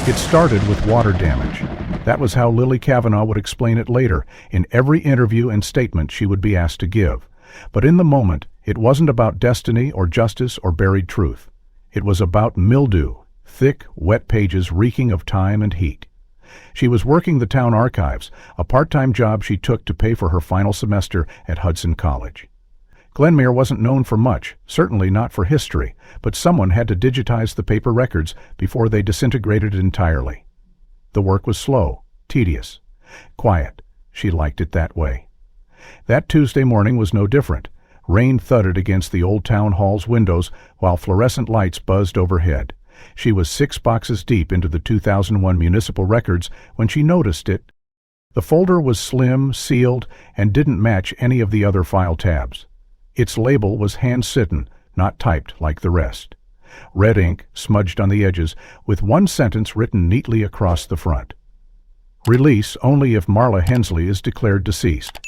It started with water damage. That was how Lily Cavanaugh would explain it later, in every interview and statement she would be asked to give. But in the moment, it wasn't about destiny or justice or buried truth. It was about mildew, thick, wet pages reeking of time and heat. She was working the town archives, a part-time job she took to pay for her final semester at Hudson College. Glennmere wasn't known for much, certainly not for history, but someone had to digitize the paper records before they disintegrated entirely. The work was slow, tedious, quiet. She liked it that way. That Tuesday morning was no different. Rain thudded against the old town hall's windows while fluorescent lights buzzed overhead. She was 6 boxes deep into the 2001 municipal records when she noticed it. The folder was slim, sealed, and didn't match any of the other file tabs. Its label was hand-sitten, not typed like the rest. Red ink smudged on the edges, with one sentence written neatly across the front. Release only if Marla Hensley is declared deceased.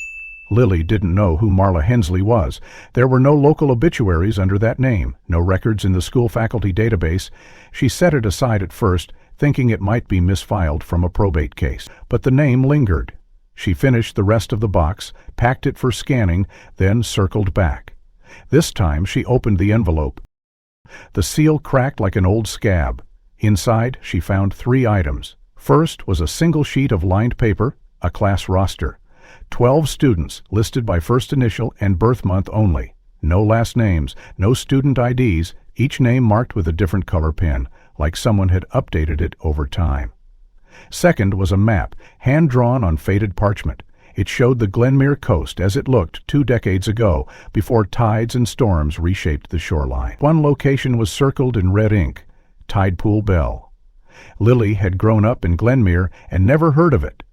Lily didn't know who Marla Hensley was. There were no local obituaries under that name, no records in the school faculty database. She set it aside at first, thinking it might be misfiled from a probate case. But the name lingered. She finished the rest of the box, packed it for scanning, then circled back. This time she opened the envelope. The seal cracked like an old scab. Inside, she found 3 items. First was a single sheet of lined paper, a class roster. 12 students, listed by first initial and birth month only. No last names, no student IDs, each name marked with a different color pen, like someone had updated it over time. Second was a map, hand-drawn on faded parchment. It showed the Glennmere coast as it looked 2 decades ago, before tides and storms reshaped the shoreline. One location was circled in red ink, Tide Pool Bell. Lily had grown up in Glennmere and never heard of it.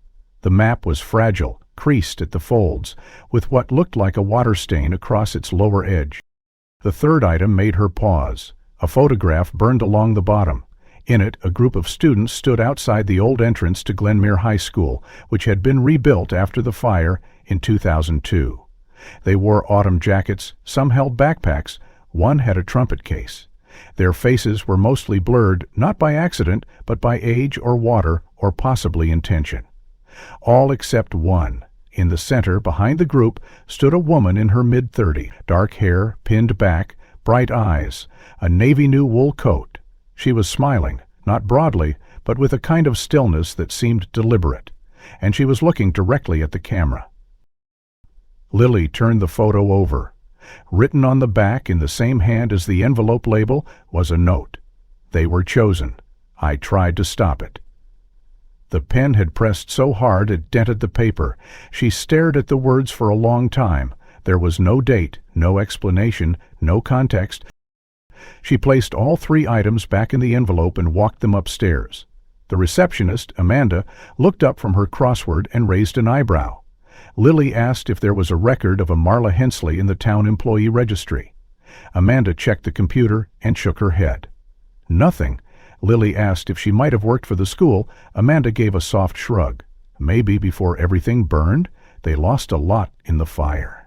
The map was fragile, creased at the folds, with what looked like a water stain across its lower edge. The third item made her pause. A photograph burned along the bottom. In it, a group of students stood outside the old entrance to Glennmere High School, which had been rebuilt after the fire in 2002. They wore autumn jackets, some held backpacks, one had a trumpet case. Their faces were mostly blurred, not by accident, but by age or water, or possibly intention. All except one. In the center, behind the group, stood a woman in her mid-30s, dark hair, pinned back, bright eyes, a navy new wool coat. She was smiling, not broadly, but with a kind of stillness that seemed deliberate, and she was looking directly at the camera. Lily turned the photo over. Written on the back in the same hand as the envelope label was a note. They were chosen. I tried to stop it. The pen had pressed so hard it dented the paper. She stared at the words for a long time. There was no date, no explanation, no context. She placed all 3 items back in the envelope and walked them upstairs. The receptionist, Amanda, looked up from her crossword and raised an eyebrow. Lily asked if there was a record of a Marla Hensley in the town employee registry. Amanda checked the computer and shook her head. Nothing. Lily asked if she might have worked for the school. Amanda gave a soft shrug. Maybe before everything burned? They lost a lot in the fire.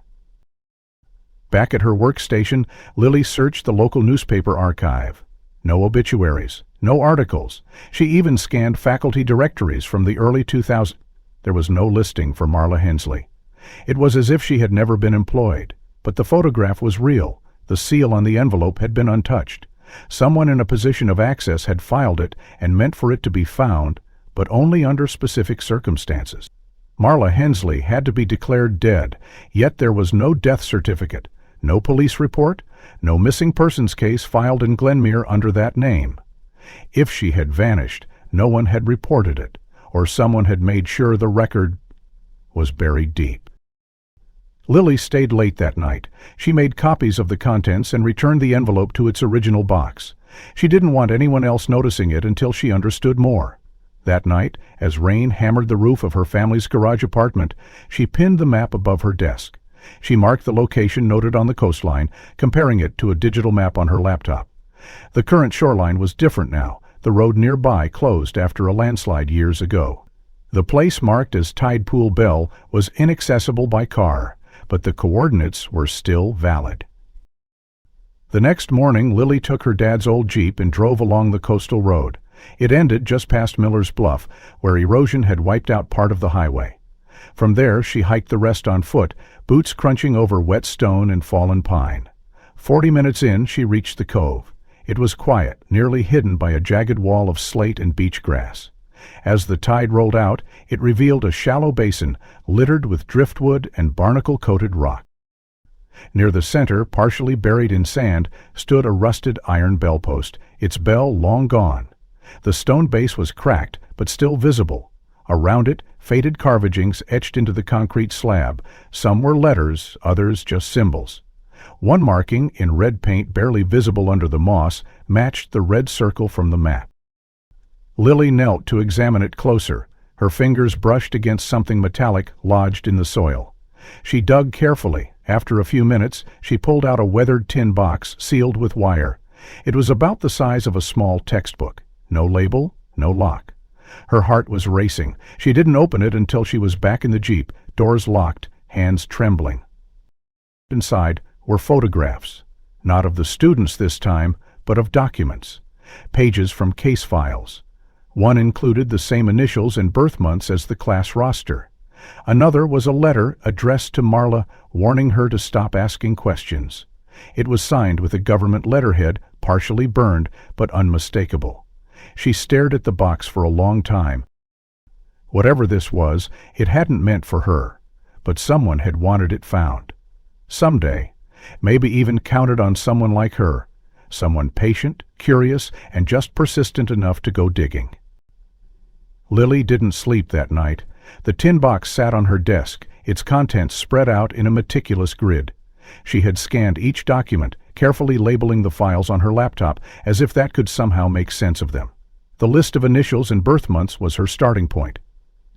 Back at her workstation, Lily searched the local newspaper archive. No obituaries, no articles. She even scanned faculty directories from the early 2000s. There was no listing for Marla Hensley. It was as if she had never been employed. But the photograph was real. The seal on the envelope had been untouched. Someone in a position of access had filed it and meant for it to be found, but only under specific circumstances. Marla Hensley had to be declared dead, yet there was no death certificate, no police report, no missing persons case filed in Glennmere under that name. If she had vanished, no one had reported it, or someone had made sure the record was buried deep. Lily stayed late that night. She made copies of the contents and returned the envelope to its original box. She didn't want anyone else noticing it until she understood more. That night, as rain hammered the roof of her family's garage apartment, she pinned the map above her desk. She marked the location noted on the coastline, comparing it to a digital map on her laptop. The current shoreline was different now. The road nearby closed after a landslide years ago. The place marked as Tide Pool Bell was inaccessible by car, but the coordinates were still valid. The next morning, Lily took her dad's old Jeep and drove along the coastal road. It ended just past Miller's Bluff, where erosion had wiped out part of the highway. From there, she hiked the rest on foot, boots crunching over wet stone and fallen pine. 40 minutes in, she reached the cove. It was quiet, nearly hidden by a jagged wall of slate and beach grass. As the tide rolled out, it revealed a shallow basin littered with driftwood and barnacle-coated rock. Near the center, partially buried in sand, stood a rusted iron bellpost, its bell long gone. The stone base was cracked, but still visible. Around it, faded carvagings etched into the concrete slab. Some were letters, others just symbols. One marking, in red paint barely visible under the moss, matched the red circle from the map. Lily knelt to examine it closer. Her fingers brushed against something metallic lodged in the soil. She dug carefully. After a few minutes, she pulled out a weathered tin box sealed with wire. It was about the size of a small textbook. No label, no lock. Her heart was racing. She didn't open it until she was back in the Jeep, doors locked, hands trembling. Inside were photographs, not of the students this time, but of documents, pages from case files. One included the same initials and birth months as the class roster. Another was a letter addressed to Marla, warning her to stop asking questions. It was signed with a government letterhead, partially burned, but unmistakable. She stared at the box for a long time. Whatever this was, it hadn't meant for her, but someone had wanted it found. Someday, maybe even counted on someone like her, someone patient, curious, and just persistent enough to go digging. Lily didn't sleep that night. The tin box sat on her desk, its contents spread out in a meticulous grid. She had scanned each document, carefully labeling the files on her laptop, as if that could somehow make sense of them. The list of initials and birth months was her starting point.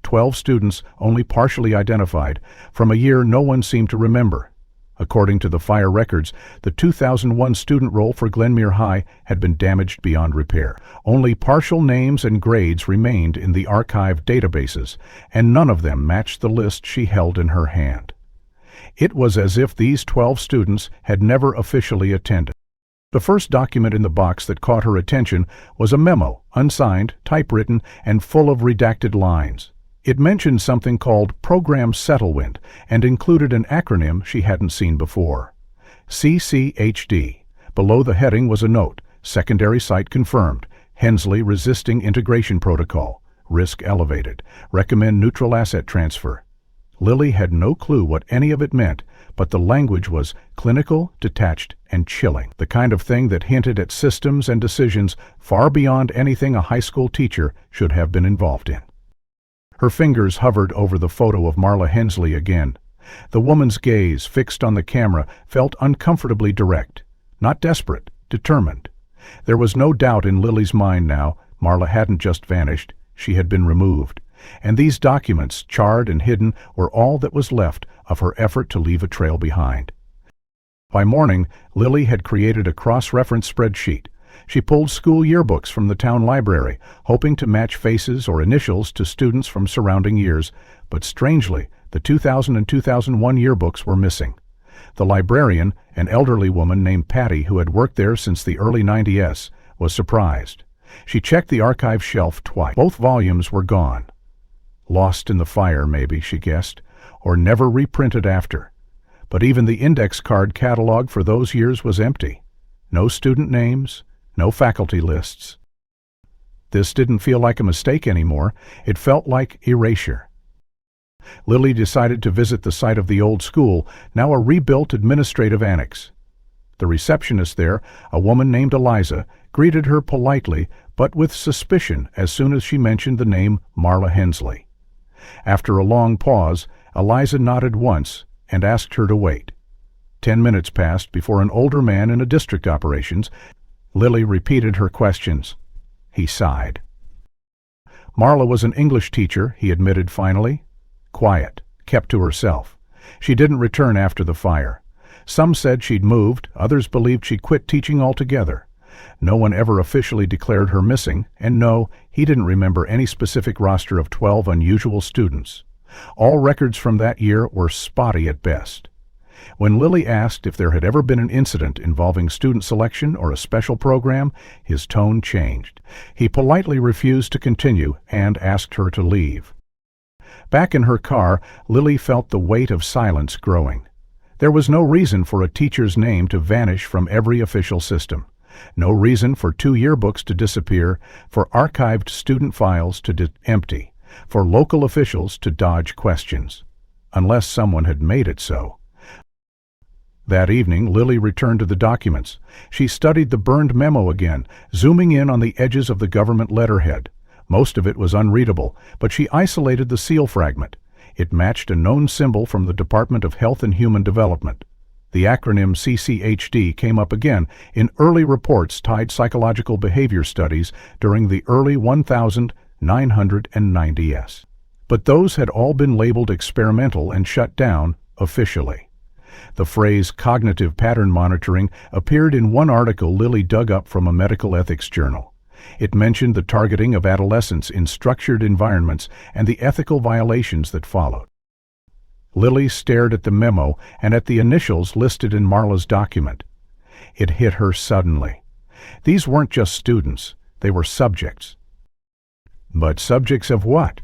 12 students, only partially identified, from a year no one seemed to remember. According to the fire records, the 2001 student roll for Glennmere High had been damaged beyond repair. Only partial names and grades remained in the archived databases, and none of them matched the list she held in her hand. It was as if these 12 students had never officially attended. The first document in the box that caught her attention was a memo, unsigned, typewritten, and full of redacted lines. It mentioned something called Program Settlement and included an acronym she hadn't seen before. CCHD. Below the heading was a note, secondary site confirmed, Hensley resisting integration protocol, risk elevated, recommend neutral asset transfer. Lily had no clue what any of it meant, but the language was clinical, detached, and chilling, the kind of thing that hinted at systems and decisions far beyond anything a high school teacher should have been involved in. Her fingers hovered over the photo of Marla Hensley again. The woman's gaze, fixed on the camera, felt uncomfortably direct, not desperate, determined. There was no doubt in Lily's mind now. Marla hadn't just vanished, she had been removed. And these documents, charred and hidden, were all that was left of her effort to leave a trail behind. By morning, Lily had created a cross-reference spreadsheet. She pulled school yearbooks from the town library, hoping to match faces or initials to students from surrounding years, but strangely, the 2000 and 2001 yearbooks were missing. The librarian, an elderly woman named Patty who had worked there since the early 90s, was surprised. She checked the archive shelf twice. Both volumes were gone. Lost in the fire, maybe, she guessed, or never reprinted after. But even the index card catalog for those years was empty. No student names, no faculty lists. This didn't feel like a mistake anymore. It felt like erasure. Lily decided to visit the site of the old school, now a rebuilt administrative annex. The receptionist there, a woman named Eliza, greeted her politely, but with suspicion as soon as she mentioned the name Marla Hensley. After a long pause, Eliza nodded once and asked her to wait. 10 minutes passed before an older man in a district operations. Lily repeated her questions. He sighed. Marla was an English teacher, he admitted finally. Quiet, kept to herself. She didn't return after the fire. Some said she'd moved, others believed she'd quit teaching altogether. No one ever officially declared her missing, and no, he didn't remember any specific roster of 12 unusual students. All records from that year were spotty at best. When Lily asked if there had ever been an incident involving student selection or a special program, his tone changed. He politely refused to continue and asked her to leave. Back in her car, Lily felt the weight of silence growing. There was no reason for a teacher's name to vanish from every official system. No reason for 2 yearbooks to disappear, for archived student files to empty, for local officials to dodge questions. Unless someone had made it so. That evening, Lily returned to the documents. She studied the burned memo again, zooming in on the edges of the government letterhead. Most of it was unreadable, but she isolated the seal fragment. It matched a known symbol from the Department of Health and Human Development. The acronym CCHD came up again in early reports tied psychological behavior studies during the early 1990s. But those had all been labeled experimental and shut down officially. The phrase cognitive pattern monitoring appeared in one article Lily dug up from a medical ethics journal. It mentioned the targeting of adolescents in structured environments and the ethical violations that followed. Lily stared at the memo and at the initials listed in Marla's document. It hit her suddenly. These weren't just students, they were subjects. But subjects of what?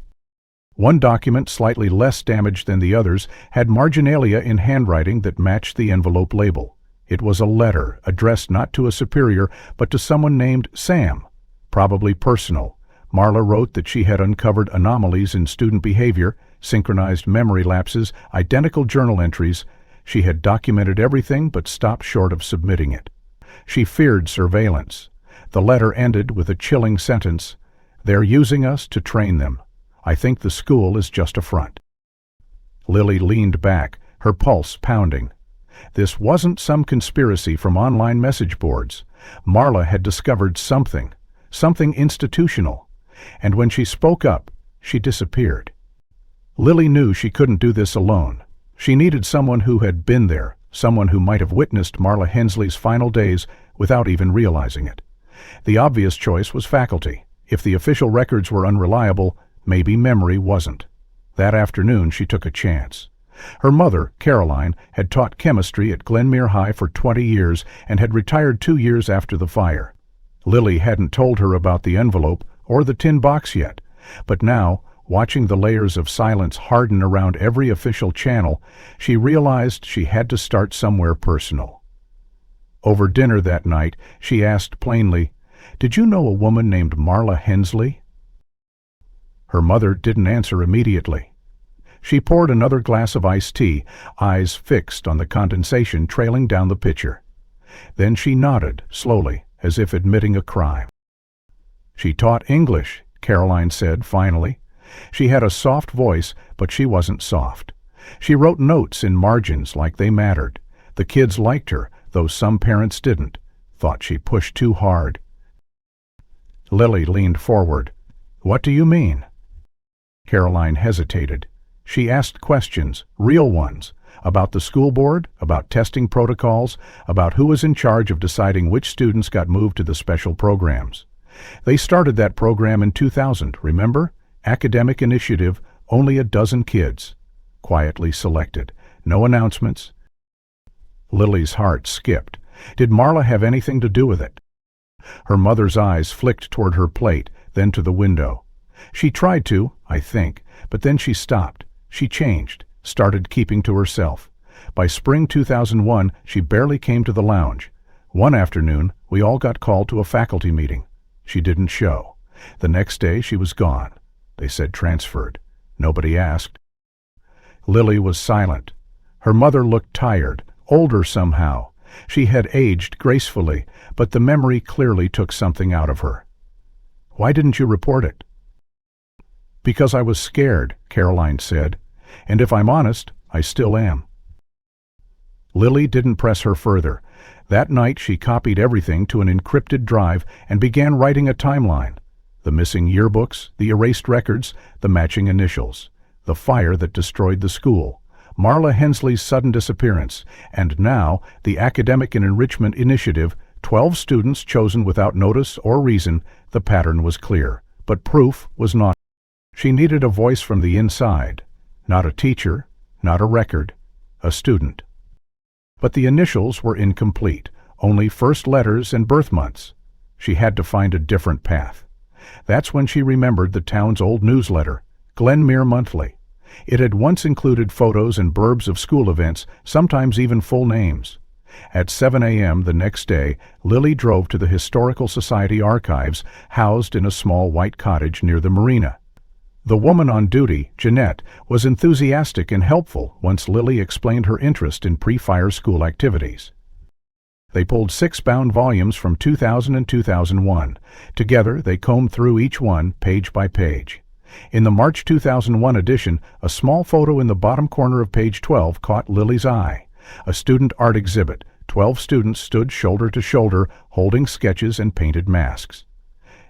One document, slightly less damaged than the others, had marginalia in handwriting that matched the envelope label. It was a letter, addressed not to a superior, but to someone named Sam. Probably personal. Marla wrote that she had uncovered anomalies in student behavior, synchronized memory lapses, identical journal entries. She had documented everything but stopped short of submitting it. She feared surveillance. The letter ended with a chilling sentence, "They're using us to train them. I think the school is just a front." Lily leaned back, her pulse pounding. This wasn't some conspiracy from online message boards. Marla had discovered something institutional. And when she spoke up, she disappeared. Lily knew she couldn't do this alone. She needed someone who had been there, someone who might have witnessed Marla Hensley's final days without even realizing it. The obvious choice was faculty. If the official records were unreliable, maybe memory wasn't. That afternoon she took a chance. Her mother, Caroline, had taught chemistry at Glennmere High for 20 years and had retired 2 years after the fire. Lily hadn't told her about the envelope or the tin box yet, but now, watching the layers of silence harden around every official channel, she realized she had to start somewhere personal. Over dinner that night, she asked plainly, "Did you know a woman named Marla Hensley?" Her mother didn't answer immediately. She poured another glass of iced tea, eyes fixed on the condensation trailing down the pitcher. Then she nodded, slowly, as if admitting a crime. "She taught English," Caroline said finally. She had a soft voice, but she wasn't soft. She wrote notes in margins like they mattered. The kids liked her, though some parents didn't, thought she pushed too hard. Lily leaned forward. "What do you mean?" Caroline hesitated. She asked questions, real ones, about the school board, about testing protocols, about who was in charge of deciding which students got moved to the special programs. They started that program in 2000, remember? Academic initiative, only a dozen kids. Quietly selected. No announcements. Lily's heart skipped. Did Marla have anything to do with it? Her mother's eyes flicked toward her plate, then to the window. She tried to, I think, but then she stopped. She changed, started keeping to herself. By spring 2001, she barely came to the lounge. One afternoon, we all got called to a faculty meeting. She didn't show. The next day, she was gone. They said transferred. Nobody asked. Lily was silent. Her mother looked tired, older somehow. She had aged gracefully, but the memory clearly took something out of her. "Why didn't you report it?" "Because I was scared," Caroline said. "And if I'm honest, I still am." Lily didn't press her further. That night she copied everything to an encrypted drive and began writing a timeline. The missing yearbooks, the erased records, the matching initials. The fire that destroyed the school. Marla Hensley's sudden disappearance. And now, the Academic and Enrichment Initiative, 12 students chosen without notice or reason. The pattern was clear. But proof was not. She needed a voice from the inside. Not a teacher, not a record, a student. But the initials were incomplete, only first letters and birth months. She had to find a different path. That's when she remembered the town's old newsletter, Glennmere Monthly. It had once included photos and blurbs of school events, sometimes even full names. At 7 a.m. the next day, Lily drove to the Historical Society archives, housed in a small white cottage near the marina. The woman on duty, Jeanette, was enthusiastic and helpful once Lily explained her interest in pre-fire school activities. They pulled 6 bound volumes from 2000 and 2001. Together, they combed through each one, page by page. In the March 2001 edition, a small photo in the bottom corner of page 12 caught Lily's eye. A student art exhibit. 12 students stood shoulder to shoulder, holding sketches and painted masks.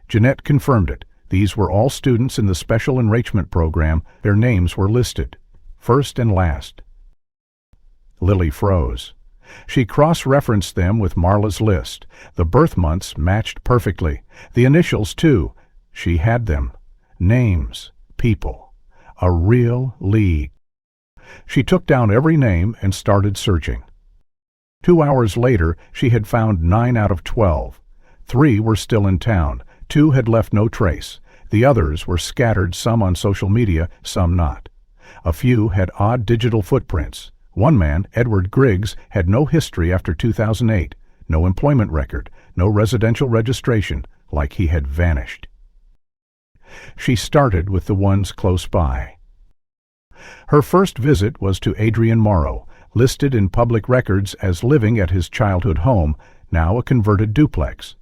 Jeanette confirmed it. These were all students in the Special Enrichment Program. Their names were listed, first and last. Lily froze. She cross-referenced them with Marla's list. The birth months matched perfectly. The initials, too. She had them. Names, people. A real lead. She took down every name and started searching. 2 hours later, she had found 9 out of 12. 3 were still in town. 2 had left no trace. The others were scattered, some on social media, some not. A few had odd digital footprints. One man, Edward Griggs, had no history after 2008, no employment record, no residential registration, like he had vanished. She started with the ones close by. Her first visit was to Adrian Morrow, listed in public records as living at his childhood home, now a converted duplex.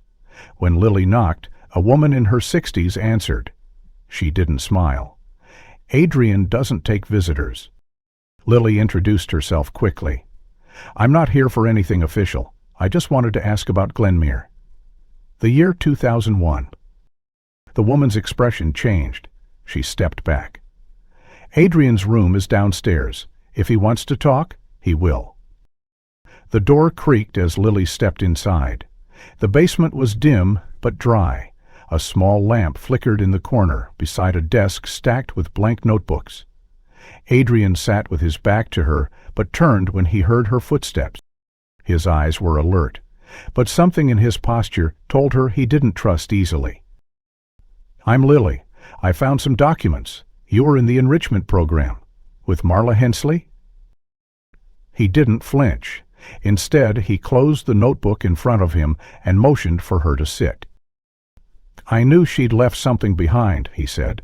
When Lily knocked, a woman in her 60s answered. She didn't smile. Adrian doesn't take visitors. Lily introduced herself quickly. I'm not here for anything official. I just wanted to ask about Glennmere. The year 2001. The woman's expression changed. She stepped back. Adrian's room is downstairs. If he wants to talk, he will. The door creaked as Lily stepped inside. The basement was dim but dry. A small lamp flickered in the corner beside a desk stacked with blank notebooks. Adrian sat with his back to her, but turned when he heard her footsteps. His eyes were alert, but something in his posture told her he didn't trust easily. I'm Lily. I found some documents. You were in the enrichment program. With Marla Hensley? He didn't flinch. Instead, he closed the notebook in front of him and motioned for her to sit. I knew she'd left something behind, he said.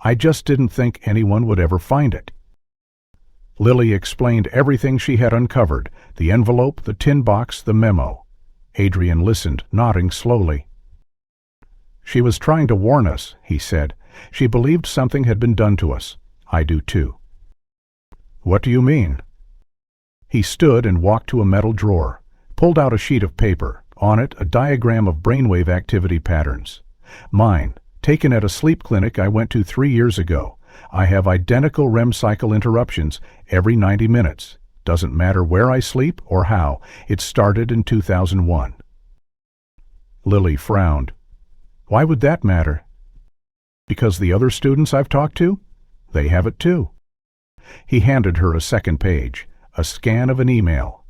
I just didn't think anyone would ever find it. Lily explained everything she had uncovered, the envelope, the tin box, the memo. Adrian listened, nodding slowly. She was trying to warn us, he said. She believed something had been done to us. I do too. What do you mean? He stood and walked to a metal drawer, pulled out a sheet of paper, on it a diagram of brainwave activity patterns. Mine, taken at a sleep clinic I went to 3 years ago. I have identical REM cycle interruptions every 90 minutes. Doesn't matter where I sleep or how. It started in 2001. Lily frowned. Why would that matter? Because the other students I've talked to? They have it too. He handed her a second page, a scan of an email.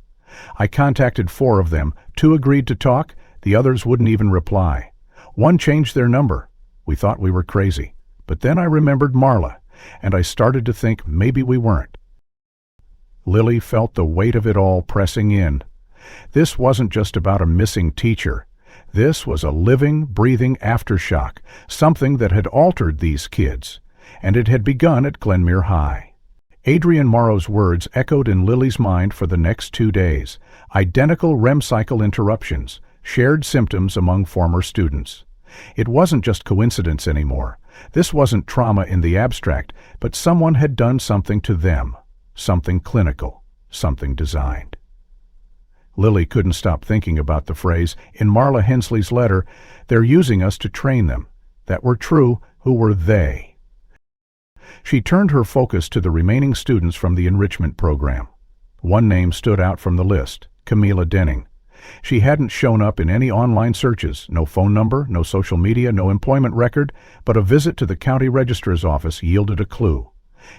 I contacted 4 of them. 2 agreed to talk. The others wouldn't even reply. 1 changed their number. We thought we were crazy. But then I remembered Marla, and I started to think maybe we weren't. Lily felt the weight of it all pressing in. This wasn't just about a missing teacher. This was a living, breathing aftershock, something that had altered these kids, and it had begun at Glennmere High. Adrian Morrow's words echoed in Lily's mind for the next 2 days. Identical REM cycle interruptions, shared symptoms among former students. It wasn't just coincidence anymore. This wasn't trauma in the abstract, but someone had done something to them, something clinical, something designed. Lily couldn't stop thinking about the phrase in Marla Hensley's letter, they're using us to train them. That were true, who were they? She turned her focus to the remaining students from the enrichment program. One name stood out from the list, Camila Denning. She hadn't shown up in any online searches, no phone number, no social media, no employment record, but a visit to the county registrar's office yielded a clue.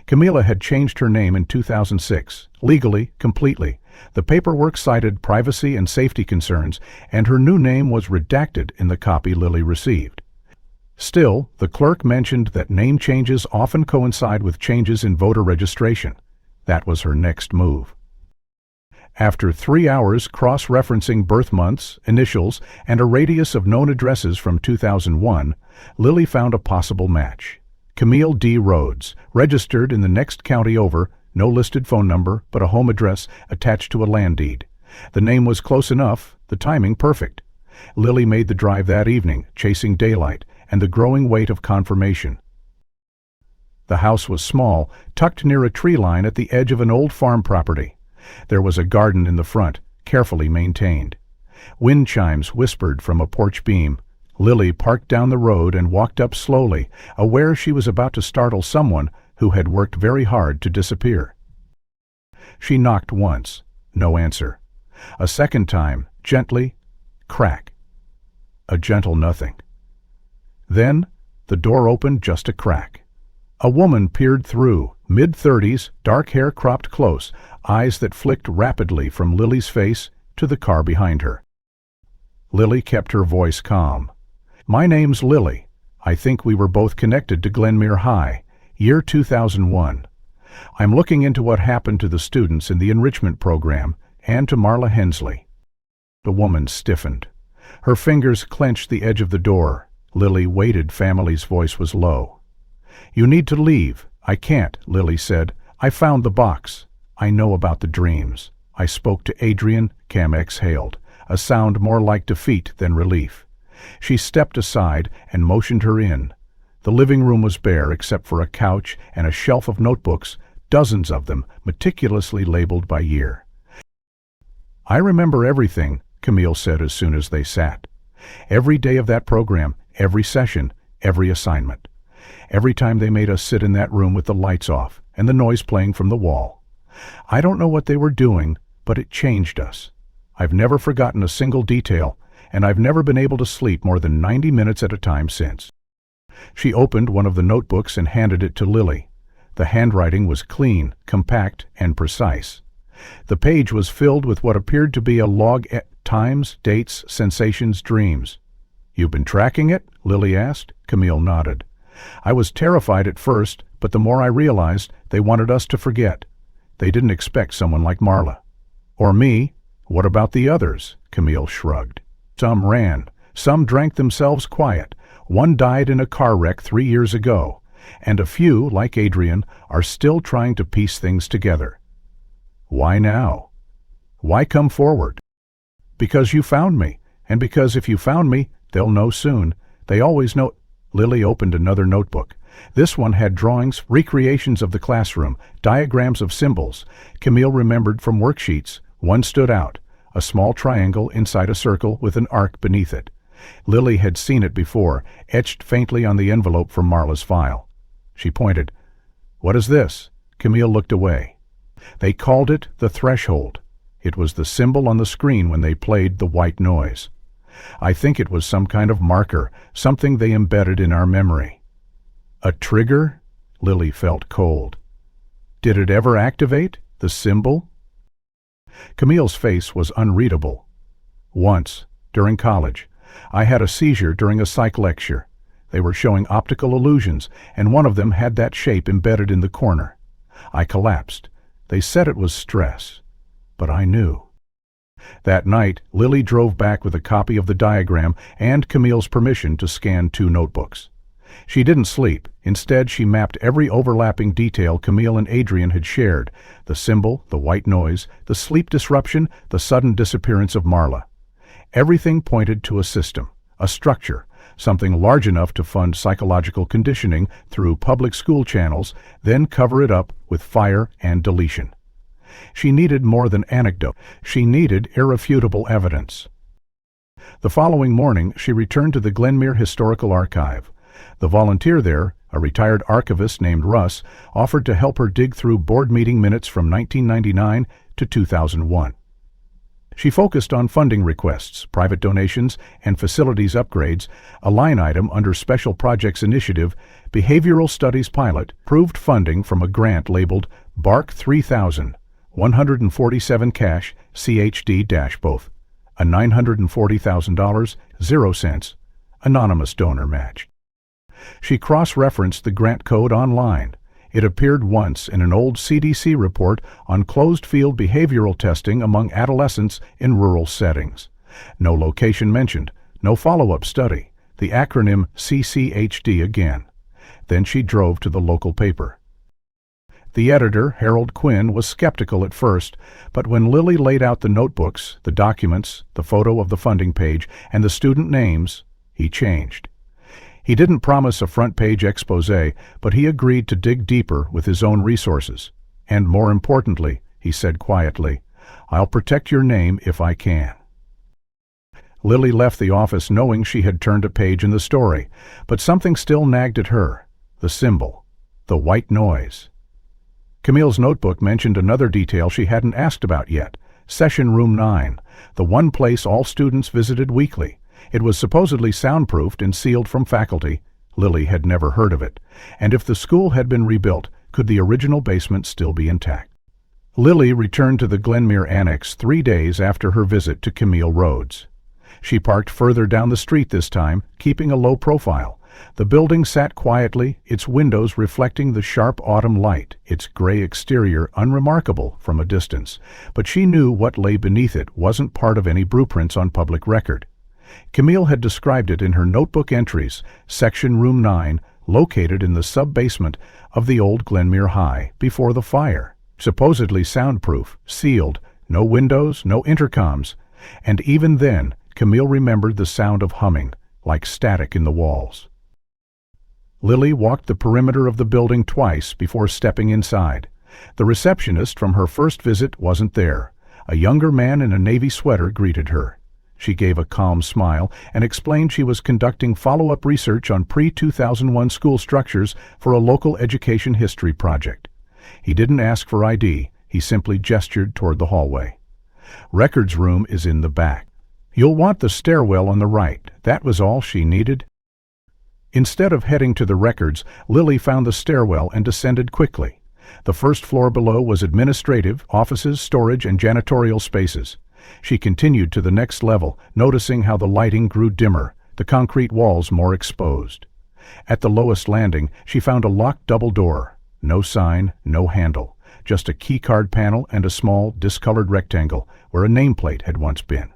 Camila had changed her name in 2006, legally, completely. The paperwork cited privacy and safety concerns, and her new name was redacted in the copy Lily received. Still, the clerk mentioned that name changes often coincide with changes in voter registration. That was her next move. After 3 hours cross-referencing birth months, initials, and a radius of known addresses from 2001, Lily found a possible match. Camille D. Rhodes, registered in the next county over, no listed phone number, but a home address attached to a land deed. The name was close enough, the timing perfect. Lily made the drive that evening, chasing daylight and the growing weight of confirmation. The house was small, tucked near a tree line at the edge of an old farm property. There was a garden in the front, carefully maintained. Wind chimes whispered from a porch beam. Lily parked down the road and walked up slowly, aware she was about to startle someone who had worked very hard to disappear. She knocked once, no answer. A second time, gently, crack. A gentle nothing. Then, the door opened just a crack. A woman peered through, mid-30s, dark hair cropped close, eyes that flicked rapidly from Lily's face to the car behind her. Lily kept her voice calm. "My name's Lily. I think we were both connected to Glennmere High, year 2001. I'm looking into what happened to the students in the enrichment program and to Marla Hensley." The woman stiffened. Her fingers clenched the edge of the door. Lily waited. Family's voice was low. "You need to leave." "I can't," Lily said. "I found the box. I know about the dreams." "I spoke to Adrian," Cam exhaled, a sound more like defeat than relief. She stepped aside and motioned her in. The living room was bare except for a couch and a shelf of notebooks, dozens of them meticulously labeled by year. "I remember everything," Camille said as soon as they sat. "Every day of that program, every session, every assignment. Every time they made us sit in that room with the lights off and the noise playing from the wall. I don't know what they were doing, but it changed us. I've never forgotten a single detail, and I've never been able to sleep more than 90 minutes at a time since." She opened one of the notebooks and handed it to Lily. The handwriting was clean, compact, and precise. The page was filled with what appeared to be a log: times, dates, sensations, dreams. "You've been tracking it?" Lily asked. Camille nodded. "I was terrified at first, but the more I realized, they wanted us to forget. They didn't expect someone like Marla. Or me." "What about the others?" Camille shrugged. "Some ran. Some drank themselves quiet. One died in a car wreck 3 years ago. And a few, like Adrian, are still trying to piece things together." "Why now? Why come forward?" "Because you found me, and because if you found me, they'll know soon. They always know." Lily opened another notebook. This one had drawings, recreations of the classroom, diagrams of symbols. Camille remembered from worksheets. One stood out, a small triangle inside a circle with an arc beneath it. Lily had seen it before, etched faintly on the envelope from Marla's file. She pointed. "What is this?" Camille looked away. "They called it the threshold. It was the symbol on the screen when they played the white noise. I think it was some kind of marker, something they embedded in our memory." "A trigger?" Lily felt cold. "Did it ever activate, the symbol?" Camille's face was unreadable. "Once, during college. I had a seizure during a psych lecture. They were showing optical illusions, and one of them had that shape embedded in the corner. I collapsed. They said it was stress, but I knew." That night, Lily drove back with a copy of the diagram and Camille's permission to scan 2 notebooks. She didn't sleep. Instead, she mapped every overlapping detail Camille and Adrian had shared: the symbol, the white noise, the sleep disruption, the sudden disappearance of Marla. Everything pointed to a system, a structure, something large enough to fund psychological conditioning through public school channels, then cover it up with fire and deletion. She needed more than anecdote. She needed irrefutable evidence. The following morning, she returned to the Glennmere Historical Archive. The volunteer there, a retired archivist named Russ, offered to help her dig through board meeting minutes from 1999 to 2001. She focused on funding requests, private donations, and facilities upgrades. A line item under Special Projects Initiative, Behavioral Studies Pilot, proved funding from a grant labeled BARC 3000, 147 cash, CHD-both, a $940,000, 0 cents, anonymous donor match. She cross-referenced the grant code online. It appeared once in an old CDC report on closed-field behavioral testing among adolescents in rural settings. No location mentioned, no follow-up study, the acronym CCHD again. Then she drove to the local paper. The editor, Harold Quinn, was skeptical at first, but when Lily laid out the notebooks, the documents, the photo of the funding page, and the student names, he changed. He didn't promise a front-page exposé, but he agreed to dig deeper with his own resources. And more importantly, he said quietly, "I'll protect your name if I can." Lily left the office knowing she had turned a page in the story, but something still nagged at her, the symbol, the white noise. Camille's notebook mentioned another detail she hadn't asked about yet, Session Room 9, the one place all students visited weekly. It was supposedly soundproofed and sealed from faculty. Lily had never heard of it. And if the school had been rebuilt, could the original basement still be intact? Lily returned to the Glennmere Annex 3 days after her visit to Camille Rhodes. She parked further down the street this time, keeping a low profile. The building sat quietly, its windows reflecting the sharp autumn light, its gray exterior unremarkable from a distance. But she knew what lay beneath it wasn't part of any blueprints on public record. Camille had described it in her notebook entries, Section Room 9, located in the sub-basement of the old Glennmere High before the fire. Supposedly soundproof, sealed, no windows, no intercoms. And even then, Camille remembered the sound of humming, like static in the walls. Lily walked the perimeter of the building twice before stepping inside. The receptionist from her first visit wasn't there. A younger man in a navy sweater greeted her. She gave a calm smile and explained she was conducting follow-up research on pre-2001 school structures for a local education history project. He didn't ask for ID, he simply gestured toward the hallway. Records room is in the back. You'll want the stairwell on the right. That was all she needed. Instead of heading to the records, Lily found the stairwell and descended quickly. The first floor below was administrative, offices, storage, and janitorial spaces. She continued to the next level, noticing how the lighting grew dimmer, the concrete walls more exposed. At the lowest landing, she found a locked double door. No sign, no handle, just a keycard panel and a small, discolored rectangle where a nameplate had once been.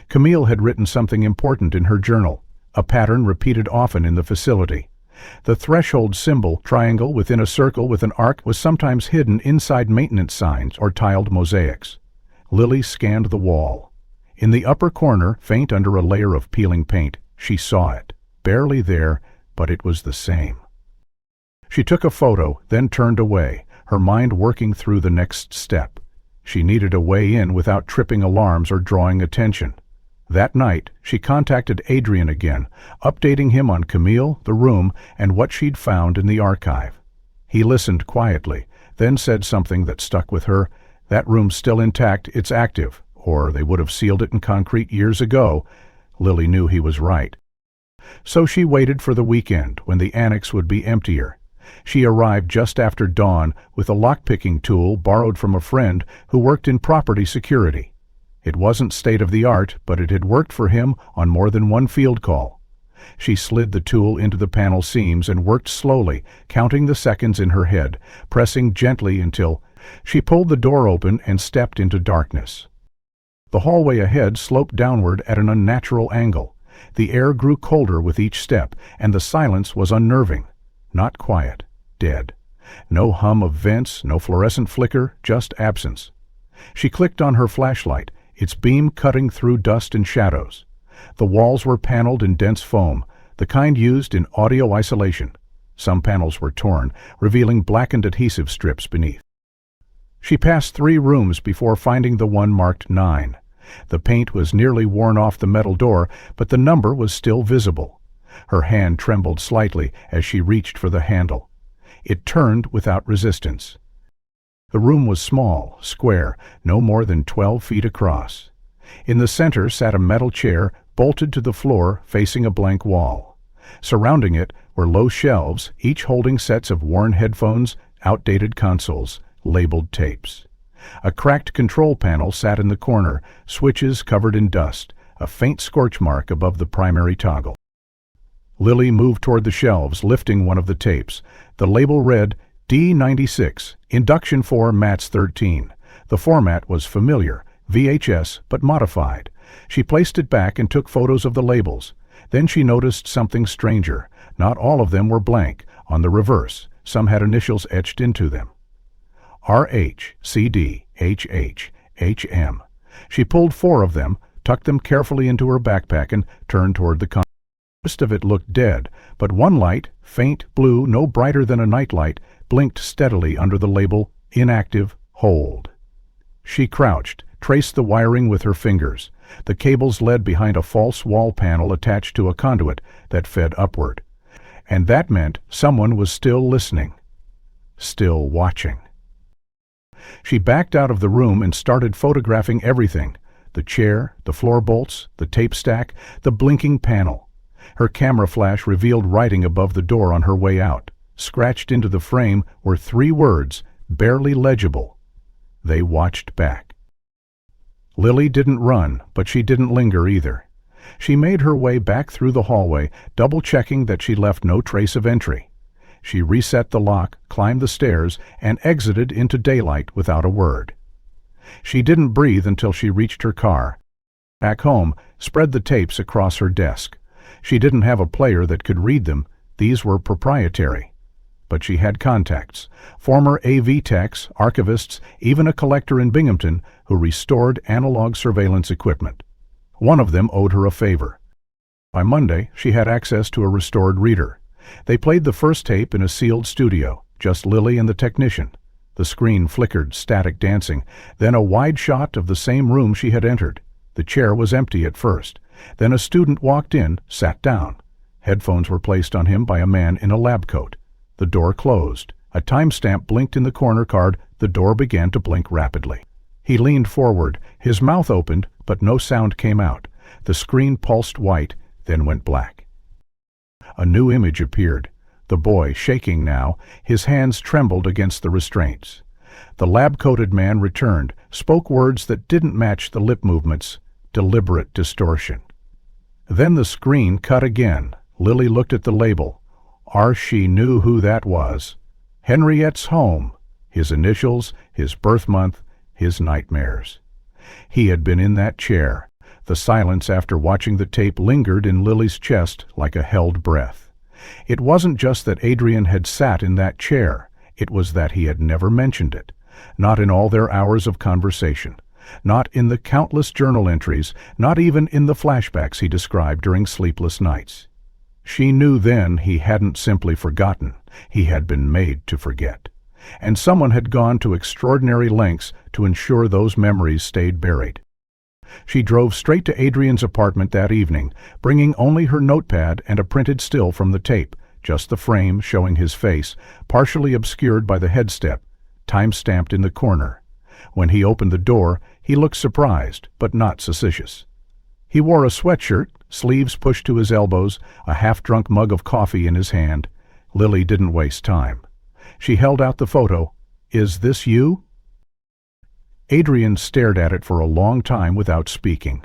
Camille had written something important in her journal, a pattern repeated often in the facility. The threshold symbol, triangle within a circle with an arc, was sometimes hidden inside maintenance signs or tiled mosaics. Lily scanned the wall. In the upper corner, faint under a layer of peeling paint, she saw it. Barely there, but it was the same. She took a photo, then turned away, her mind working through the next step. She needed a way in without tripping alarms or drawing attention. That night, she contacted Adrian again, updating him on Camille, the room, and what she'd found in the archive. He listened quietly, then said something that stuck with her. "That room's still intact, it's active, or they would have sealed it in concrete years ago." Lily knew he was right. So she waited for the weekend, when the annex would be emptier. She arrived just after dawn with a lockpicking tool borrowed from a friend who worked in property security. It wasn't state-of-the-art, but it had worked for him on more than one field call. She slid the tool into the panel seams and worked slowly, counting the seconds in her head, pressing gently until she pulled the door open and stepped into darkness. The hallway ahead sloped downward at an unnatural angle. The air grew colder with each step, and the silence was unnerving. Not quiet, dead. No hum of vents, no fluorescent flicker, just absence. She clicked on her flashlight, its beam cutting through dust and shadows. The walls were paneled in dense foam, the kind used in audio isolation. Some panels were torn, revealing blackened adhesive strips beneath. She passed 3 rooms before finding the one marked 9. The paint was nearly worn off the metal door, but the number was still visible. Her hand trembled slightly as she reached for the handle. It turned without resistance. The room was small, square, no more than 12 feet across. In the center sat a metal chair bolted to the floor facing a blank wall. Surrounding it were low shelves, each holding sets of worn headphones, outdated consoles, labeled tapes. A cracked control panel sat in the corner, switches covered in dust, a faint scorch mark above the primary toggle. Lily moved toward the shelves, lifting one of the tapes. The label read, D96, Induction for Mats 13. The format was familiar, VHS, but modified. She placed it back and took photos of the labels. Then she noticed something stranger. Not all of them were blank. On the reverse, some had initials etched into them. RH, CD, HH, HM. She pulled 4 of them, tucked them carefully into her backpack, and turned toward the console. Most of it looked dead, but one light, faint blue, no brighter than a nightlight, blinked steadily under the label, Inactive, Hold. She crouched, traced the wiring with her fingers. The cables led behind a false wall panel attached to a conduit that fed upward. And that meant someone was still listening, still watching. She backed out of the room and started photographing everything: the chair, the floor bolts, the tape stack, the blinking panel. Her camera flash revealed writing above the door on her way out. Scratched into the frame were 3 words, barely legible. They watched back. Lily didn't run, but she didn't linger either. She made her way back through the hallway, double-checking that she left no trace of entry. She reset the lock, climbed the stairs, and exited into daylight without a word. She didn't breathe until she reached her car. Back home, spread the tapes across her desk. She didn't have a player that could read them. These were proprietary. But she had contacts, former AV techs, archivists, even a collector in Binghamton who restored analog surveillance equipment. One of them owed her a favor. By Monday, she had access to a restored reader. They played the first tape in a sealed studio, just Lily and the technician. The screen flickered, static dancing, then a wide shot of the same room she had entered. The chair was empty at first. Then a student walked in, sat down. Headphones were placed on him by a man in a lab coat. The door closed. A timestamp blinked in the corner card. The door began to blink rapidly. He leaned forward. His mouth opened, but no sound came out. The screen pulsed white, then went black. A new image appeared. The boy, shaking now, his hands trembled against the restraints. The lab-coated man returned, spoke words that didn't match the lip movements, deliberate distortion. Then the screen cut again. Lily looked at the label. She knew who that was. Henriette's home. His initials, his birth month, his nightmares. He had been in that chair. The silence after watching the tape lingered in Lily's chest like a held breath. It wasn't just that Adrian had sat in that chair. It was that he had never mentioned it. Not in all their hours of conversation. Not in the countless journal entries, not even in the flashbacks he described during sleepless nights. She knew then he hadn't simply forgotten. He had been made to forget. And someone had gone to extraordinary lengths to ensure those memories stayed buried. She drove straight to Adrian's apartment that evening, bringing only her notepad and a printed still from the tape, just the frame showing his face, partially obscured by the headstep, time-stamped in the corner. When he opened the door, he looked surprised, but not suspicious. He wore a sweatshirt, sleeves pushed to his elbows, a half-drunk mug of coffee in his hand. Lily didn't waste time. She held out the photo. "Is this you?" Adrian stared at it for a long time without speaking.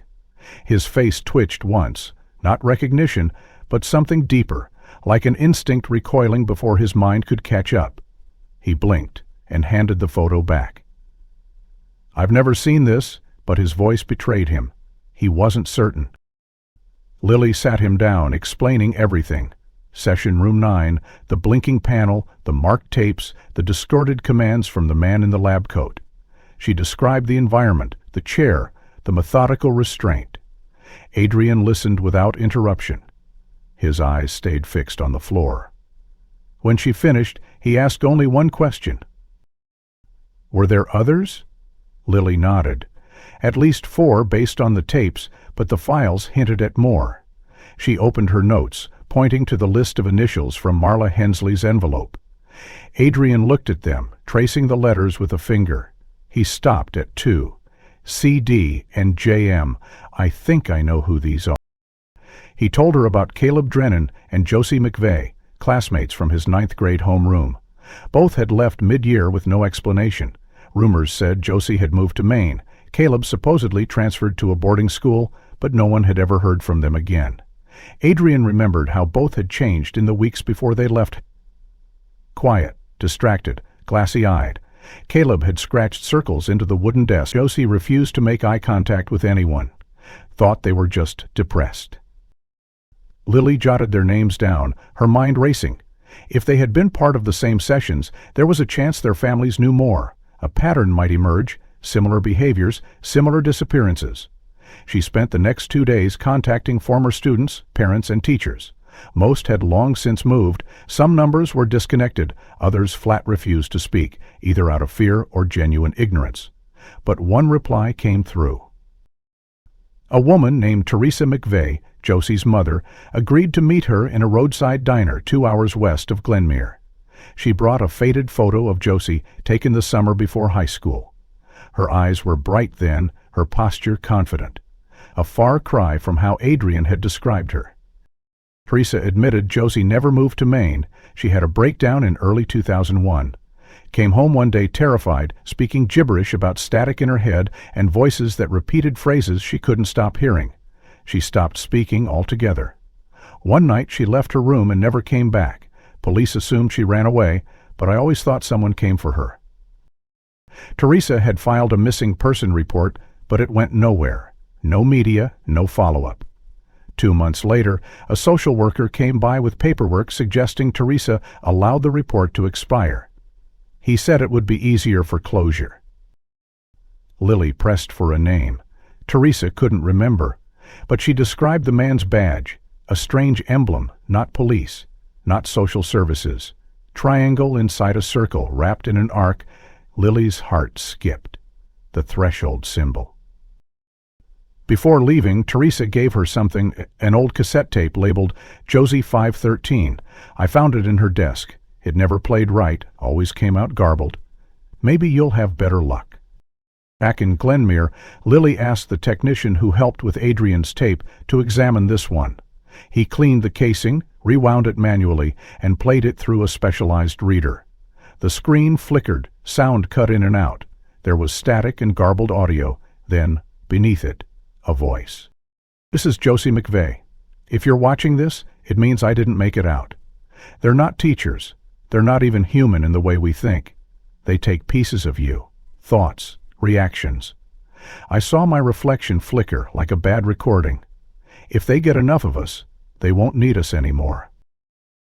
His face twitched once, not recognition, but something deeper, like an instinct recoiling before his mind could catch up. He blinked and handed the photo back. "I've never seen this," but his voice betrayed him. He wasn't certain. Lily sat him down, explaining everything. Session Room 9, the blinking panel, the marked tapes, the distorted commands from the man in the lab coat. She described the environment, the chair, the methodical restraint. Adrian listened without interruption. His eyes stayed fixed on the floor. When she finished, he asked only one question. "Were there others?" Lily nodded. At least 4 based on the tapes, but the files hinted at more. She opened her notes, pointing to the list of initials from Marla Hensley's envelope. Adrian looked at them, tracing the letters with a finger. He stopped at 2. CD and JM. I think I know who these are. He told her about Caleb Drennan and Josie McVeigh, classmates from his 9th grade homeroom. Both had left mid-year with no explanation. Rumors said Josie had moved to Maine. Caleb supposedly transferred to a boarding school, but no one had ever heard from them again. Adrian remembered how both had changed in the weeks before they left. Quiet, distracted, glassy-eyed. Caleb had scratched circles into the wooden desk. Josie refused to make eye contact with anyone. Thought they were just depressed. Lily jotted their names down, her mind racing. If they had been part of the same sessions, there was a chance their families knew more. A pattern might emerge, similar behaviors, similar disappearances. She spent the next 2 days contacting former students, parents, and teachers. Most had long since moved. Some numbers were disconnected, others flat refused to speak, either out of fear or genuine ignorance. But one reply came through. A woman named Teresa McVeigh, Josie's mother, agreed to meet her in a roadside diner 2 hours west of Glennmere. She brought a faded photo of Josie taken the summer before high school. Her eyes were bright then, her posture confident. A far cry from how Adrian had described her. Teresa admitted Josie never moved to Maine. She had a breakdown in early 2001. Came home one day terrified, speaking gibberish about static in her head and voices that repeated phrases she couldn't stop hearing. She stopped speaking altogether. One night she left her room and never came back. Police assumed she ran away, but I always thought someone came for her. Teresa had filed a missing person report, but it went nowhere. No media, no follow-up. 2 months later, a social worker came by with paperwork suggesting Teresa allowed the report to expire. He said it would be easier for closure. Lily pressed for a name. Teresa couldn't remember, but she described the man's badge, a strange emblem, not police, not social services. Triangle inside a circle, wrapped in an arc. Lily's heart skipped. The threshold symbol. Before leaving, Teresa gave her something, an old cassette tape labeled Josie 513. I found it in her desk. It never played right, always came out garbled. Maybe you'll have better luck. Back in Glennmere, Lily asked the technician who helped with Adrian's tape to examine this one. He cleaned the casing, rewound it manually, and played it through a specialized reader. The screen flickered, sound cut in and out. There was static and garbled audio. Then, beneath it, a voice. This is Josie McVeigh. If you're watching this, it means I didn't make it out. They're not teachers. They're not even human in the way we think. They take pieces of you, thoughts, reactions. I saw my reflection flicker like a bad recording. If they get enough of us, they won't need us anymore.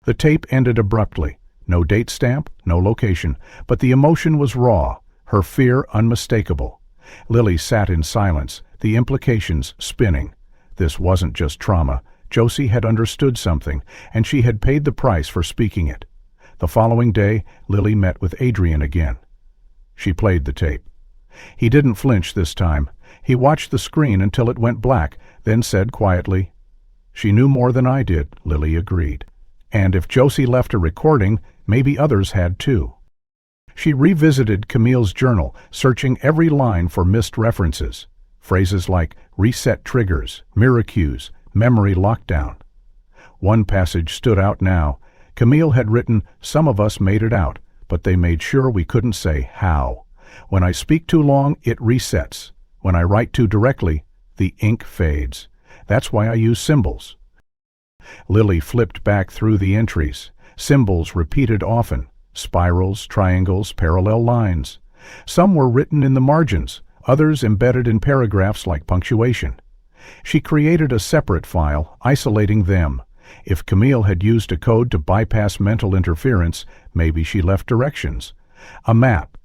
The tape ended abruptly. No date stamp, no location, but the emotion was raw, her fear unmistakable. Lily sat in silence, the implications spinning. This wasn't just trauma. Josie had understood something, and she had paid the price for speaking it. The following day, Lily met with Adrian again. She played the tape. He didn't flinch this time. He watched the screen until it went black, then said quietly, "She knew more than I did," Lily agreed. And if Josie left a recording, maybe others had too. She revisited Camille's journal, searching every line for missed references. Phrases like reset triggers, mirror cues, memory lockdown. One passage stood out now. Camille had written, "Some of us made it out, but they made sure we couldn't say how. When I speak too long, it resets. When I write too directly, the ink fades. That's why I use symbols." Lily flipped back through the entries. Symbols repeated often. Spirals, triangles, parallel lines. Some were written in the margins, others embedded in paragraphs like punctuation. She created a separate file, isolating them. If Camille had used a code to bypass mental interference, maybe she left directions. A map.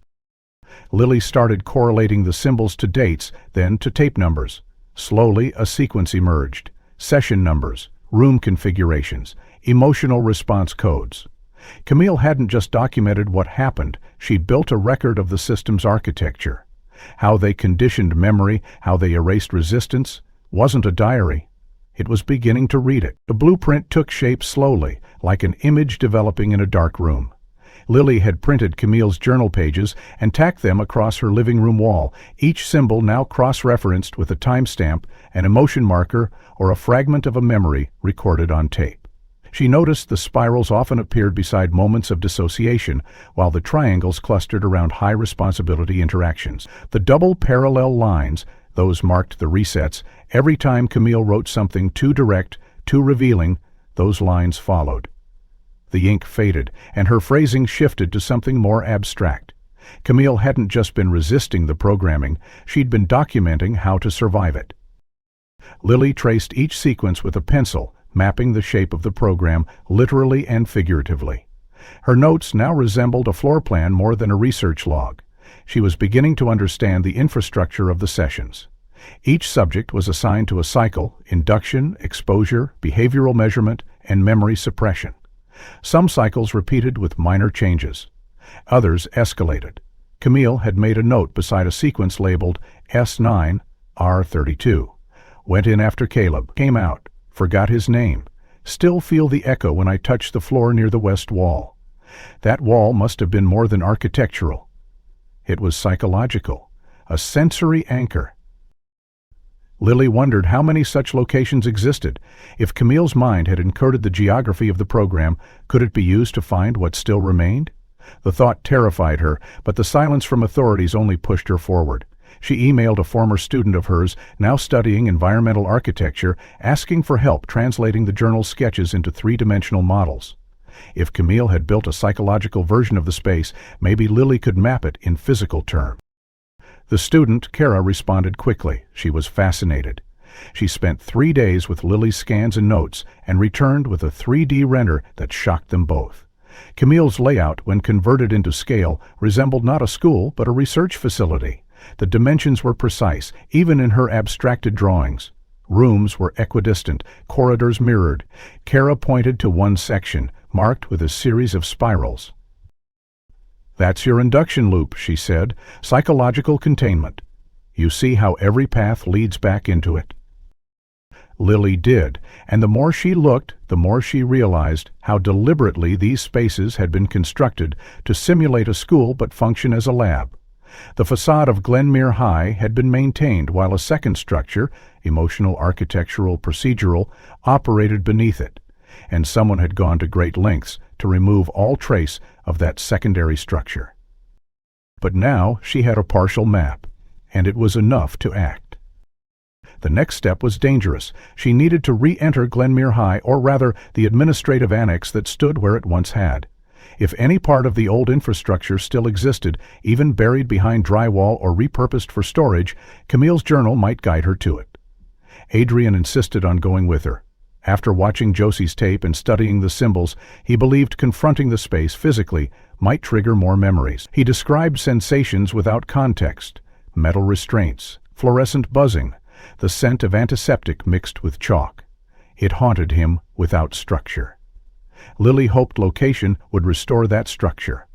Lily started correlating the symbols to dates, then to tape numbers. Slowly, a sequence emerged. Session numbers, room configurations, emotional response codes. Camille hadn't just documented what happened, she built a record of the system's architecture. How they conditioned memory, how they erased resistance, wasn't a diary. It was beginning to read it. The blueprint took shape slowly, like an image developing in a dark room. Lily had printed Camille's journal pages and tacked them across her living room wall, each symbol now cross-referenced with a timestamp, an emotion marker, or a fragment of a memory recorded on tape. She noticed the spirals often appeared beside moments of dissociation, while the triangles clustered around high-responsibility interactions. The double parallel lines, those marked the resets. Every time Camille wrote something too direct, too revealing, those lines followed. The ink faded, and her phrasing shifted to something more abstract. Camille hadn't just been resisting the programming, she'd been documenting how to survive it. Lily traced each sequence with a pencil, mapping the shape of the program literally and figuratively. Her notes now resembled a floor plan more than a research log. She was beginning to understand the infrastructure of the sessions. Each subject was assigned to a cycle: induction, exposure, behavioral measurement, and memory suppression. Some cycles repeated with minor changes. Others escalated. Camille had made a note beside a sequence labeled S9, R32. Went in after Caleb, came out, forgot his name. Still feel the echo when I touch the floor near the west wall. That wall must have been more than architectural. It was psychological, a sensory anchor. Lily wondered how many such locations existed. If Camille's mind had encoded the geography of the program, could it be used to find what still remained? The thought terrified her, but the silence from authorities only pushed her forward. She emailed a former student of hers, now studying environmental architecture, asking for help translating the journal's sketches into three-dimensional models. If Camille had built a psychological version of the space, maybe Lily could map it in physical terms. The student, Kara, responded quickly. She was fascinated. She spent 3 days with Lily's scans and notes and returned with a 3D render that shocked them both. Camille's layout, when converted into scale, resembled not a school but a research facility. The dimensions were precise, even in her abstracted drawings. Rooms were equidistant, corridors mirrored. Kara pointed to one section, marked with a series of spirals. "That's your induction loop," she said. "Psychological containment. You see how every path leads back into it?" Lily did, and the more she looked, the more she realized how deliberately these spaces had been constructed to simulate a school but function as a lab. The facade of Glennmere High had been maintained while a second structure, emotional, architectural, procedural, operated beneath it, and someone had gone to great lengths to remove all trace of that secondary structure. But now she had a partial map, and it was enough to act. The next step was dangerous. She needed to re-enter Glennmere High, or rather the administrative annex that stood where it once had. If any part of the old infrastructure still existed, even buried behind drywall or repurposed for storage, Camille's journal might guide her to it. Adrian insisted on going with her. After watching Josie's tape and studying the symbols, he believed confronting the space physically might trigger more memories. He described sensations without context: metal restraints, fluorescent buzzing, the scent of antiseptic mixed with chalk. It haunted him without structure. Lily hoped location would restore that structure.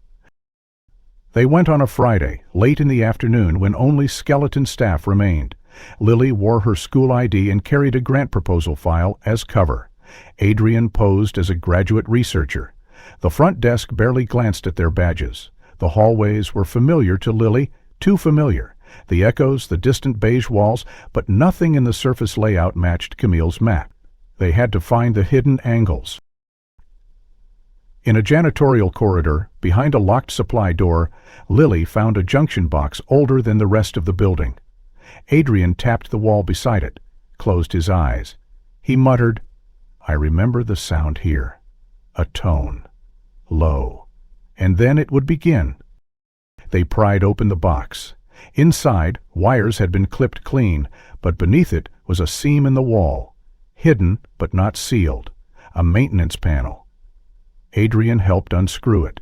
They went on a Friday, late in the afternoon, when only skeleton staff remained. Lily wore her school ID and carried a grant proposal file as cover. Adrian posed as a graduate researcher. The front desk barely glanced at their badges. The hallways were familiar to Lily, too familiar. The echoes, the distant beige walls, but nothing in the surface layout matched Camille's map. They had to find the hidden angles. In a janitorial corridor, behind a locked supply door, Lily found a junction box older than the rest of the building. Adrian tapped the wall beside it, closed his eyes. He muttered, "I remember the sound here." A tone. Low. And then it would begin. They pried open the box. Inside, wires had been clipped clean, but beneath it was a seam in the wall. Hidden, but not sealed. A maintenance panel. Adrian helped unscrew it.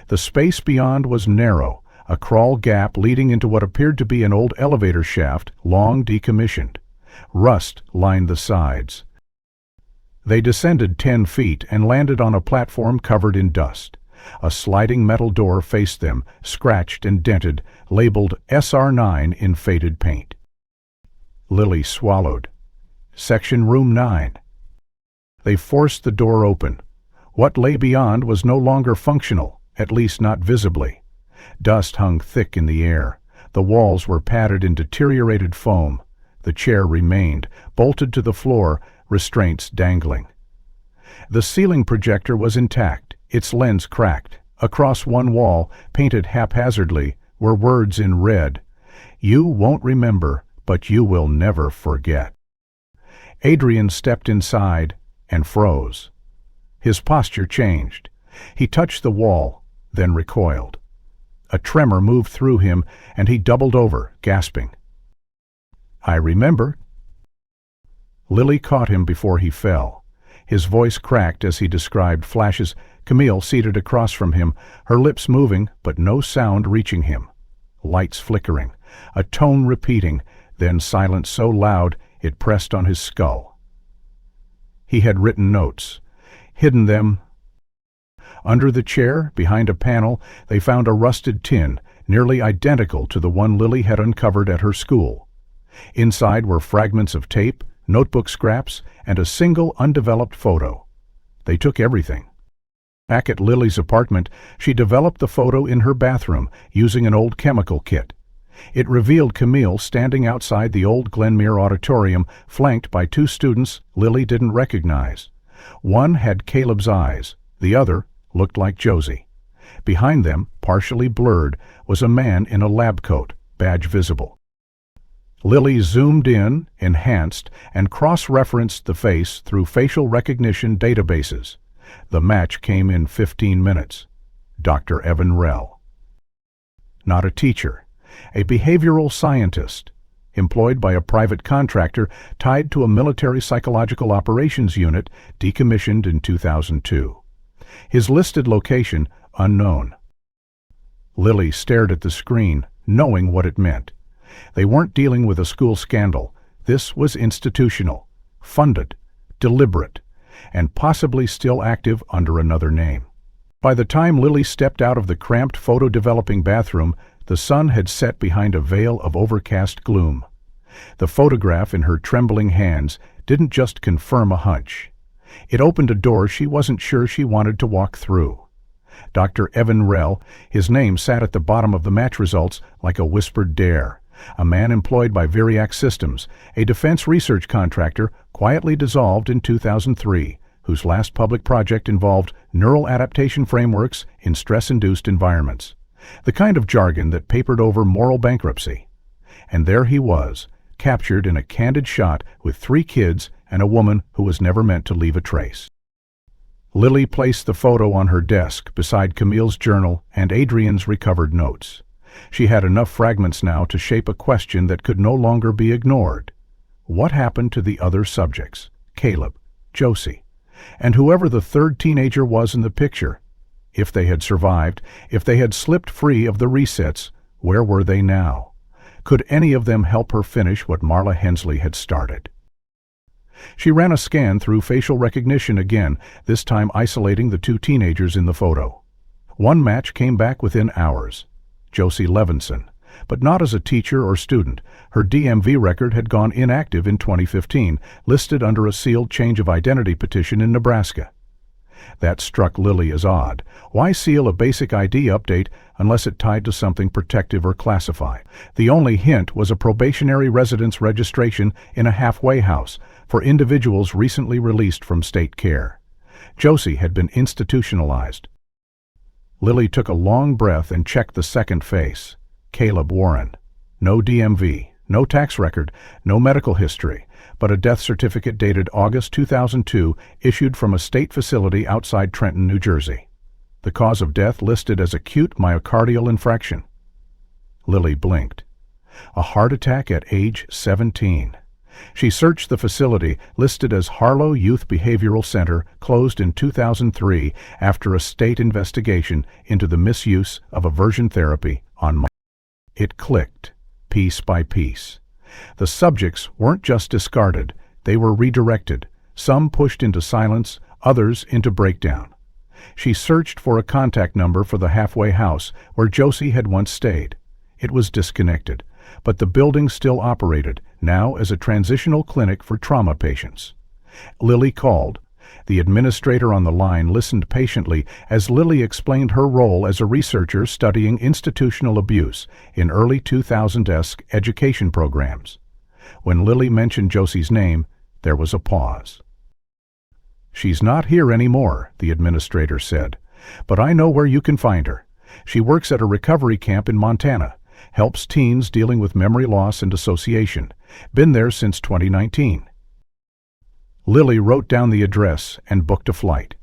The space beyond was narrow, a crawl gap leading into what appeared to be an old elevator shaft, long decommissioned. Rust lined the sides. They descended 10 feet and landed on a platform covered in dust. A sliding metal door faced them, scratched and dented, labeled SR9 in faded paint. Lily swallowed. Section Room 9. They forced the door open. What lay beyond was no longer functional, at least not visibly. Dust hung thick in the air. The walls were padded in deteriorated foam. The chair remained, bolted to the floor, restraints dangling. The ceiling projector was intact, its lens cracked. Across one wall, painted haphazardly, were words in red. "You won't remember, but you will never forget." Adrian stepped inside and froze. His posture changed. He touched the wall, then recoiled. A tremor moved through him, and he doubled over, gasping. "I remember." Lily caught him before he fell. His voice cracked as he described flashes. Camille seated across from him, her lips moving, but no sound reaching him. Lights flickering, a tone repeating, then silence so loud it pressed on his skull. He had written notes, hidden them. Under the chair, behind a panel, they found a rusted tin, nearly identical to the one Lily had uncovered at her school. Inside were fragments of tape, notebook scraps, and a single undeveloped photo. They took everything. Back at Lily's apartment, she developed the photo in her bathroom, using an old chemical kit. It revealed Camille standing outside the old Glennmere auditorium, flanked by two students Lily didn't recognize. One had Caleb's eyes, the other looked like Josie. Behind them, partially blurred, was a man in a lab coat, badge visible. Lily zoomed in, enhanced, and cross-referenced the face through facial recognition databases. The match came in 15 minutes. Dr. Evan Rell. Not a teacher, a behavioral scientist, employed by a private contractor tied to a military psychological operations unit decommissioned in 2002. His listed location, unknown. Lily stared at the screen, knowing what it meant. They weren't dealing with a school scandal. This was institutional, funded, deliberate, and possibly still active under another name. By the time Lily stepped out of the cramped photo-developing bathroom, the sun had set behind a veil of overcast gloom. The photograph in her trembling hands didn't just confirm a hunch. It opened a door she wasn't sure she wanted to walk through. Dr. Evan Rell, his name sat at the bottom of the match results like a whispered dare. A man employed by Viriac Systems, a defense research contractor quietly dissolved in 2003, whose last public project involved neural adaptation frameworks in stress-induced environments. The kind of jargon that papered over moral bankruptcy. And there he was, captured in a candid shot with 3 kids and a woman who was never meant to leave a trace. Lily placed the photo on her desk beside Camille's journal and Adrian's recovered notes. She had enough fragments now to shape a question that could no longer be ignored. What happened to the other subjects? Caleb, Josie, and whoever the third teenager was in the picture? If they had survived, if they had slipped free of the resets, where were they now? Could any of them help her finish what Marla Hensley had started? She ran a scan through facial recognition again, this time isolating the 2 teenagers in the photo. One match came back within hours. Josie Levinson, but not as a teacher or student. Her DMV record had gone inactive in 2015, listed under a sealed change of identity petition in Nebraska. That struck Lily as odd. Why seal a basic ID update unless it tied to something protective or classified? The only hint was a probationary residence registration in a halfway house for individuals recently released from state care. Josie had been institutionalized. Lily took a long breath and checked the second face. Caleb Warren. No DMV, no tax record, no medical history, but a death certificate dated August 2002 issued from a state facility outside Trenton, New Jersey. The cause of death listed as acute myocardial infarction. Lily blinked. A heart attack at age 17. She searched the facility, listed as Harlow Youth Behavioral Center, closed in 2003 after a state investigation into the misuse of aversion therapy on minors. It clicked, piece by piece. The subjects weren't just discarded, they were redirected, some pushed into silence, others into breakdown. She searched for a contact number for the halfway house where Josie had once stayed. It was disconnected, but the building still operated, now as a transitional clinic for trauma patients. Lily called, The administrator on the line listened patiently as Lily explained her role as a researcher studying institutional abuse in early 2000s education programs. When Lily mentioned Josie's name, there was a pause. "She's not here anymore," the administrator said, "but I know where you can find her. She works at a recovery camp in Montana, helps teens dealing with memory loss and dissociation. Been there since 2019. Lily wrote down the address and booked a flight.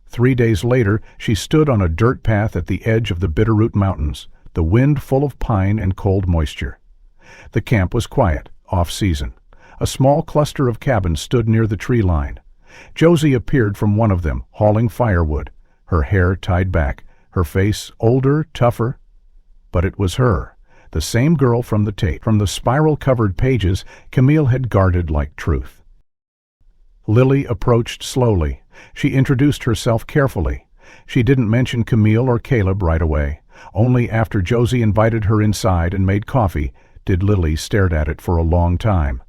3 days later, she stood on a dirt path at the edge of the Bitterroot Mountains, the wind full of pine and cold moisture. The camp was quiet, off-season. A small cluster of cabins stood near the tree line. Josie appeared from one of them, hauling firewood, her hair tied back, her face older, tougher. But it was her, the same girl from the tape. From the spiral-covered pages, Camille had guarded like truth. Lily approached slowly. She introduced herself carefully. She didn't mention Camille or Caleb right away. Only after Josie invited her inside and made coffee did Lily stare at it for a long time.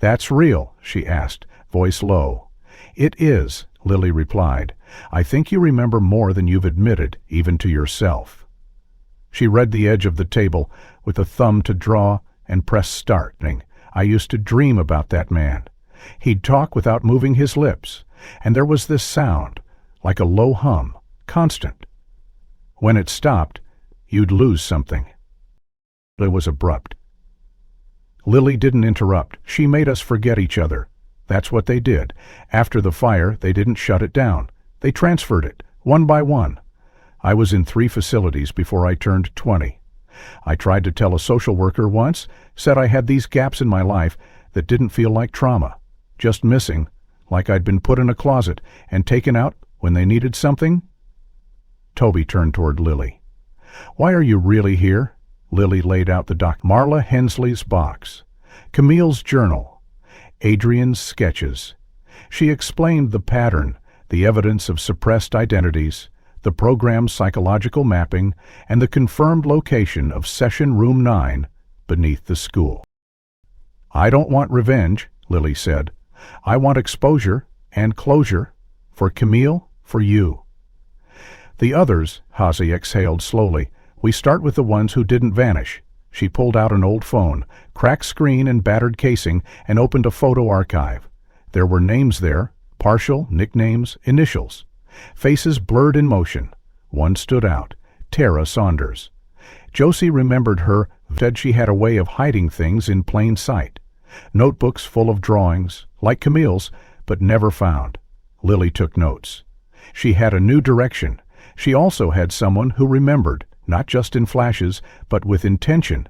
"That's real?" she asked, voice low. "It is," Lily replied. "I think you remember more than you've admitted, even to yourself." She read the edge of the table with a thumb to draw and press start. "I used to dream about that man. He'd talk without moving his lips, and there was this sound, like a low hum, constant. When it stopped, you'd lose something." It was abrupt. Lily didn't interrupt. She made us forget each other. That's what they did. After the fire, they didn't shut it down. They transferred it, one by one. I was in 3 facilities before I turned 20. I tried to tell a social worker once, said I had these gaps in my life that didn't feel like trauma. Just missing, like I'd been put in a closet and taken out when they needed something. Toby turned toward Lily. "Why are you really here?" Lily laid out the Marla Hensley's box, Camille's journal, Adrian's sketches. She explained the pattern, the evidence of suppressed identities, the program's psychological mapping, and the confirmed location of Session Room 9 beneath the school. "I don't want revenge," Lily said. "I want exposure and closure. For Camille, for you." "The others," Hazy exhaled slowly. "We start with the ones who didn't vanish." She pulled out an old phone, cracked screen and battered casing, and opened a photo archive. There were names there, partial, nicknames, initials. Faces blurred in motion. One stood out, Tara Saunders. Josie remembered her, said she had a way of hiding things in plain sight. Notebooks full of drawings, like Camille's, but never found. Lily took notes. She had a new direction. She also had someone who remembered, not just in flashes, but with intention.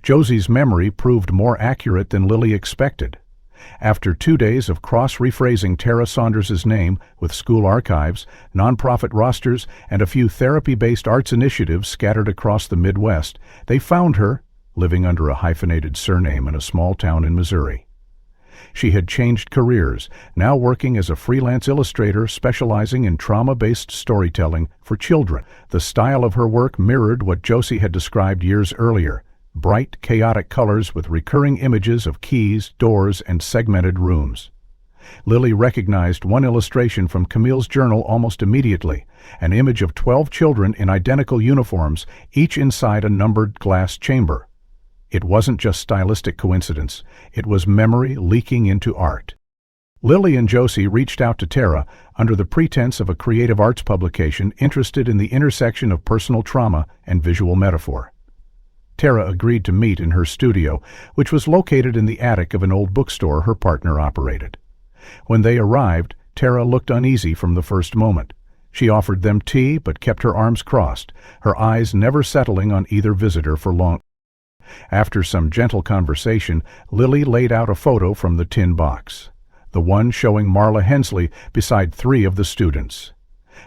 Josie's memory proved more accurate than Lily expected. After 2 days of cross-rephrasing Tara Saunders' name with school archives, nonprofit rosters, and a few therapy-based arts initiatives scattered across the Midwest, they found her, living under a hyphenated surname in a small town in Missouri. She had changed careers, now working as a freelance illustrator specializing in trauma-based storytelling for children. The style of her work mirrored what Josie had described years earlier, bright, chaotic colors with recurring images of keys, doors, and segmented rooms. Lily recognized one illustration from Camille's journal almost immediately, an image of 12 children in identical uniforms, each inside a numbered glass chamber. It wasn't just stylistic coincidence, it was memory leaking into art. Lily and Josie reached out to Tara under the pretense of a creative arts publication interested in the intersection of personal trauma and visual metaphor. Tara agreed to meet in her studio, which was located in the attic of an old bookstore her partner operated. When they arrived, Tara looked uneasy from the first moment. She offered them tea but kept her arms crossed, her eyes never settling on either visitor for long. After some gentle conversation, Lily laid out a photo from the tin box, the one showing Marla Hensley beside 3 of the students.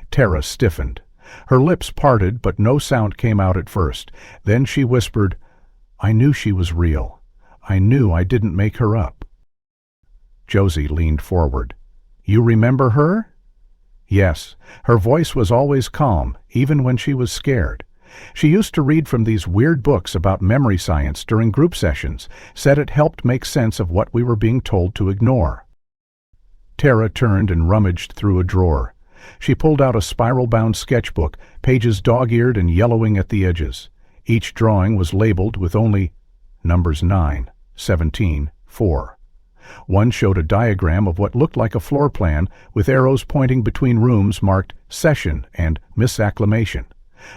Tara stiffened. Her lips parted, but no sound came out at first. Then she whispered, "I knew she was real. I knew I didn't make her up." Josie leaned forward. "You remember her?" "Yes." Her voice was always calm, even when she was scared. She used to read from these weird books about memory science during group sessions, said it helped make sense of what we were being told to ignore. Tara turned and rummaged through a drawer. She pulled out a spiral-bound sketchbook, pages dog-eared and yellowing at the edges. Each drawing was labeled with only numbers 9, 17, 4. One showed a diagram of what looked like a floor plan with arrows pointing between rooms marked Session and Misacclimation.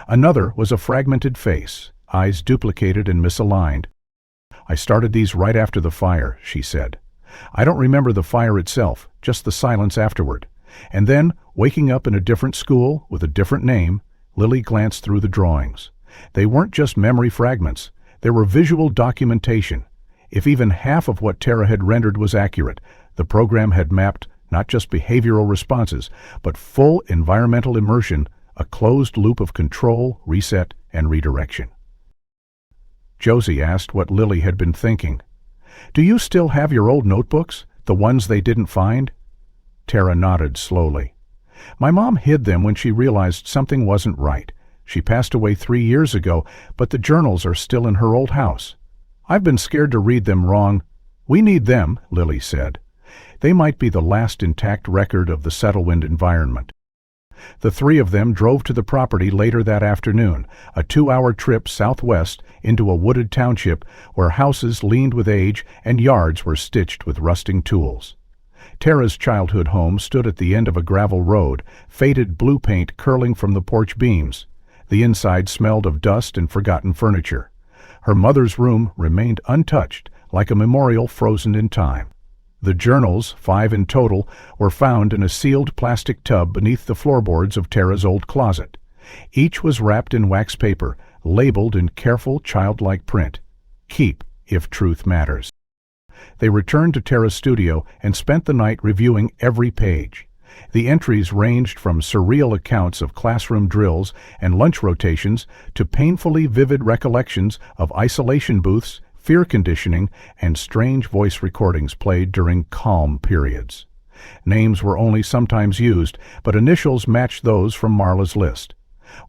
Another was a fragmented face, eyes duplicated and misaligned. "I started these right after the fire," she said. "I don't remember the fire itself, just the silence afterward." And then, waking up in a different school with a different name, Lily glanced through the drawings. They weren't just memory fragments. They were visual documentation. If even half of what Tara had rendered was accurate, the program had mapped not just behavioral responses, but full environmental immersion, a closed loop of control, reset, and redirection. Josie asked what Lily had been thinking. "Do you still have your old notebooks, the ones they didn't find?" Tara nodded slowly. "My mom hid them when she realized something wasn't right. She passed away 3 years ago, but the journals are still in her old house. I've been scared to read them wrong." "We need them," Lily said. "They might be the last intact record of the Settlewind environment." The three of them drove to the property later that afternoon, a 2-hour trip southwest into a wooded township where houses leaned with age and yards were stitched with rusting tools. Tara's childhood home stood at the end of a gravel road, faded blue paint curling from the porch beams. The inside smelled of dust and forgotten furniture. Her mother's room remained untouched, like a memorial frozen in time. The journals, 5 in total, were found in a sealed plastic tub beneath the floorboards of Tara's old closet. Each was wrapped in wax paper, labeled in careful, childlike print. "Keep, if truth matters." They returned to Tara's studio and spent the night reviewing every page. The entries ranged from surreal accounts of classroom drills and lunch rotations to painfully vivid recollections of isolation booths, fear conditioning, and strange voice recordings played during calm periods. Names were only sometimes used, but initials matched those from Marla's list.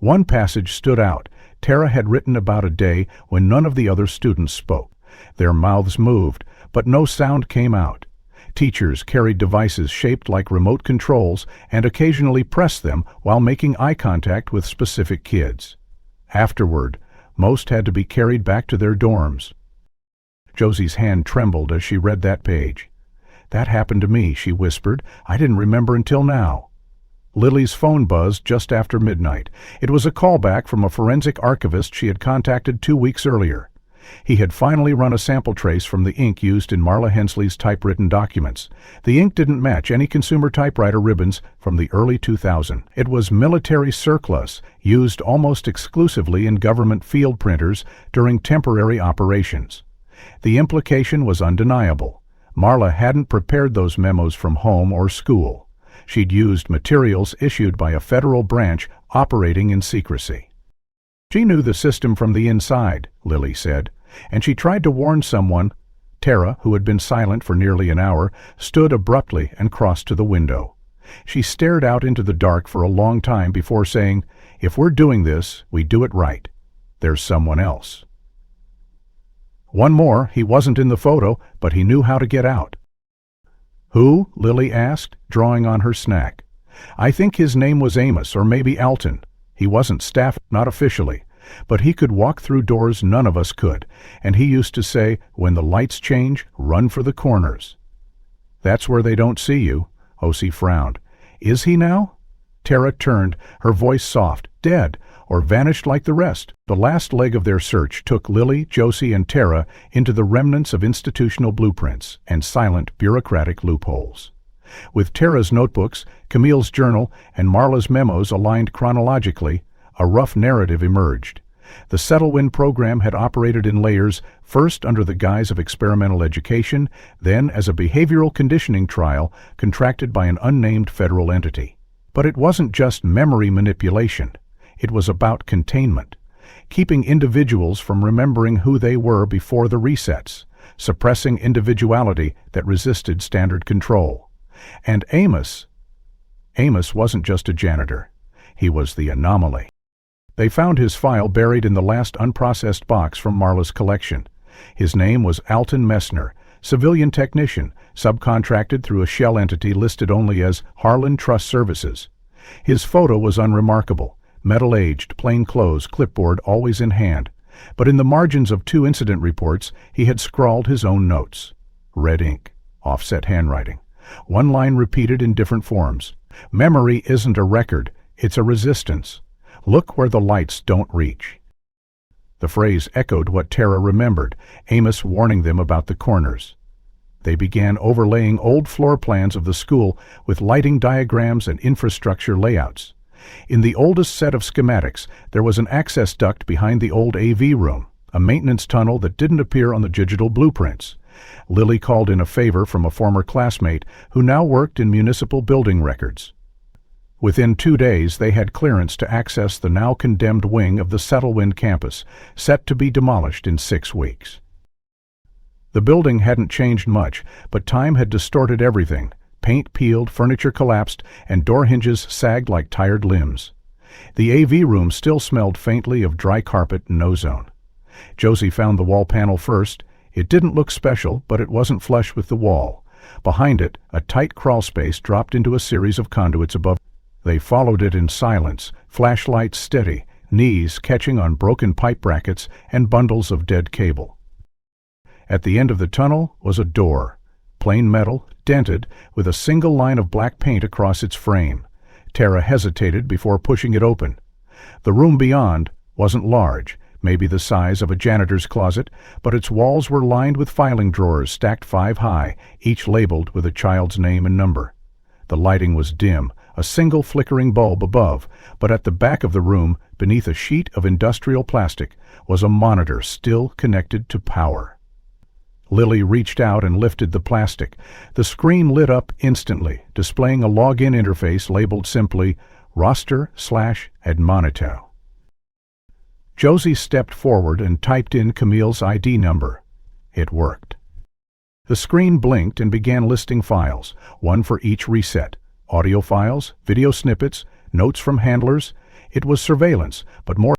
One passage stood out. Tara had written about a day when none of the other students spoke. Their mouths moved, but no sound came out. Teachers carried devices shaped like remote controls and occasionally pressed them while making eye contact with specific kids. Afterward, most had to be carried back to their dorms. Josie's hand trembled as she read that page. "That happened to me," she whispered. "I didn't remember until now." Lily's phone buzzed just after midnight. It was a callback from a forensic archivist she had contacted 2 weeks earlier. He had finally run a sample trace from the ink used in Marla Hensley's typewritten documents. The ink didn't match any consumer typewriter ribbons from the early 2000s. It was military surplus, used almost exclusively in government field printers during temporary operations. The implication was undeniable. Marla hadn't prepared those memos from home or school. She'd used materials issued by a federal branch operating in secrecy. "She knew the system from the inside," Lily said, "and she tried to warn someone." Tara, who had been silent for nearly an hour, stood abruptly and crossed to the window. She stared out into the dark for a long time before saying, "If we're doing this, we do it right. There's someone else." One more, he wasn't in the photo, but he knew how to get out. "Who?" Lily asked, drawing on her snack. "I think his name was Amos, or maybe Alton. He wasn't staffed, not officially, but he could walk through doors none of us could, and he used to say, 'When the lights change, run for the corners.'" "That's where they don't see you." Osi frowned. "Is he now?" Tara turned, her voice soft. "Dead, or vanished like the rest." The last leg of their search took Lily, Josie, and Tara into the remnants of institutional blueprints and silent bureaucratic loopholes. With Tara's notebooks, Camille's journal, and Marla's memos aligned chronologically, a rough narrative emerged. The Settlewind program had operated in layers, first under the guise of experimental education, then as a behavioral conditioning trial contracted by an unnamed federal entity. But it wasn't just memory manipulation. It was about containment, keeping individuals from remembering who they were before the resets, suppressing individuality that resisted standard control. And Amos wasn't just a janitor. He was the anomaly. They found his file buried in the last unprocessed box from Marla's collection. His name was Alton Messner, civilian technician, subcontracted through a shell entity listed only as Harlan Trust Services. His photo was unremarkable, metal-aged, plain clothes, clipboard always in hand. But in the margins of 2 incident reports, he had scrawled his own notes. Red ink, offset handwriting. One line repeated in different forms. Memory isn't a record, it's a resistance. Look where the lights don't reach. The phrase echoed what Tara remembered, Amos warning them about the corners. They began overlaying old floor plans of the school with lighting diagrams and infrastructure layouts. In the oldest set of schematics, there was an access duct behind the old AV room, a maintenance tunnel that didn't appear on the digital blueprints. Lily called in a favor from a former classmate who now worked in municipal building records. Within 2 days, they had clearance to access the now condemned wing of the Settlewind campus, set to be demolished in 6 weeks. The building hadn't changed much, but time had distorted everything. Paint peeled, furniture collapsed, and door hinges sagged like tired limbs. The AV room still smelled faintly of dry carpet and ozone. Josie found the wall panel first. It didn't look special, but it wasn't flush with the wall. Behind it, a tight crawl space dropped into a series of conduits above. They followed it in silence, flashlights steady, knees catching on broken pipe brackets and bundles of dead cable. At the end of the tunnel was a door, plain metal, dented, with a single line of black paint across its frame. Tara hesitated before pushing it open. The room beyond wasn't large, maybe the size of a janitor's closet, but its walls were lined with filing drawers stacked 5 high, each labeled with a child's name and number. The lighting was dim, a single flickering bulb above, but at the back of the room, beneath a sheet of industrial plastic, was a monitor still connected to power. Lily reached out and lifted the plastic. The screen lit up instantly, displaying a login interface labeled simply roster/admonito. Josie stepped forward and typed in Camille's ID number. It worked. The screen blinked and began listing files, one for each reset. Audio files, video snippets, notes from handlers. It was surveillance, but more.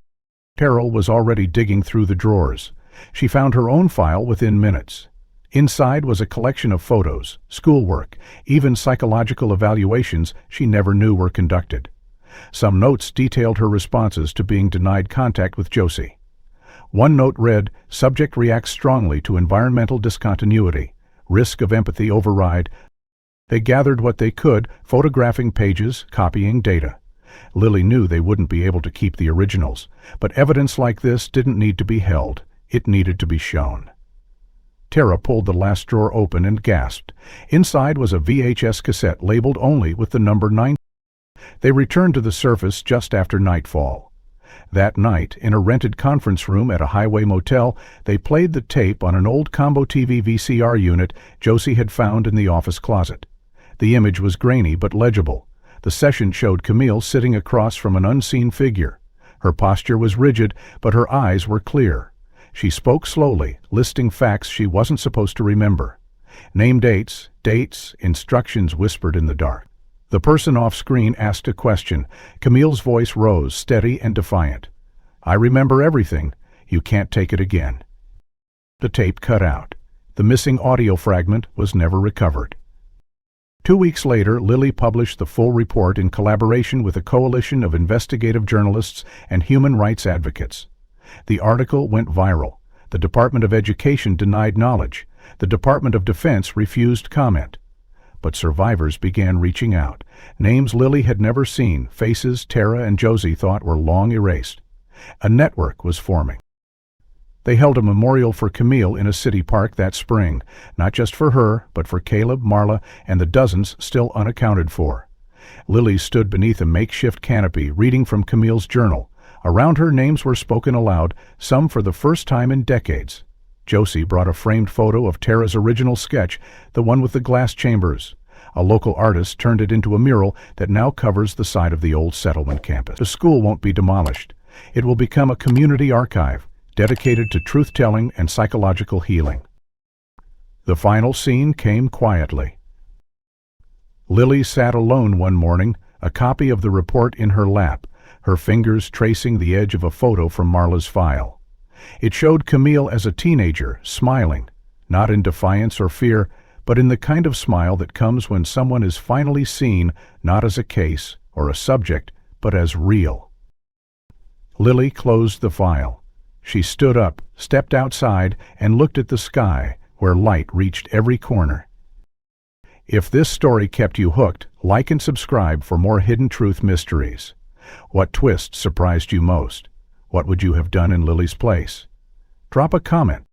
Carol was already digging through the drawers. She found her own file within minutes. Inside was a collection of photos, schoolwork, even psychological evaluations she never knew were conducted. Some notes detailed her responses to being denied contact with Josie. One note read, "Subject reacts strongly to environmental discontinuity. Risk of empathy override." They gathered what they could, photographing pages, copying data. Lily knew they wouldn't be able to keep the originals, but evidence like this didn't need to be held. It needed to be shown. Tara pulled the last drawer open and gasped. Inside was a VHS cassette labeled only with the number 9. They returned to the surface just after nightfall. That night, in a rented conference room at a highway motel, they played the tape on an old combo TV VCR unit Josie had found in the office closet. The image was grainy but legible. The session showed Camille sitting across from an unseen figure. Her posture was rigid, but her eyes were clear. She spoke slowly, listing facts she wasn't supposed to remember. Name dates, instructions whispered in the dark. The person off-screen asked a question. Camille's voice rose, steady and defiant. "I remember everything. You can't take it again." The tape cut out. The missing audio fragment was never recovered. 2 weeks later, Lily published the full report in collaboration with a coalition of investigative journalists and human rights advocates. The article went viral. The Department of Education denied knowledge. The Department of Defense refused comment. But survivors began reaching out. Names Lily had never seen, faces Tara and Josie thought were long erased. A network was forming. They held a memorial for Camille in a city park that spring, not just for her, but for Caleb, Marla, and the dozens still unaccounted for. Lily stood beneath a makeshift canopy, reading from Camille's journal. Around her, names were spoken aloud, some for the first time in decades. Josie brought a framed photo of Tara's original sketch, the one with the glass chambers. A local artist turned it into a mural that now covers the side of the old settlement campus. The school won't be demolished. It will become a community archive, dedicated to truth-telling and psychological healing. The final scene came quietly. Lily sat alone one morning, a copy of the report in her lap, her fingers tracing the edge of a photo from Marla's file. It showed Camille as a teenager, smiling, not in defiance or fear, but in the kind of smile that comes when someone is finally seen not as a case or a subject, but as real. Lily closed the file. She stood up, stepped outside, and looked at the sky, where light reached every corner. If this story kept you hooked, like and subscribe for more Hidden Truth mysteries. What twist surprised you most? What would you have done in Lily's place? Drop a comment.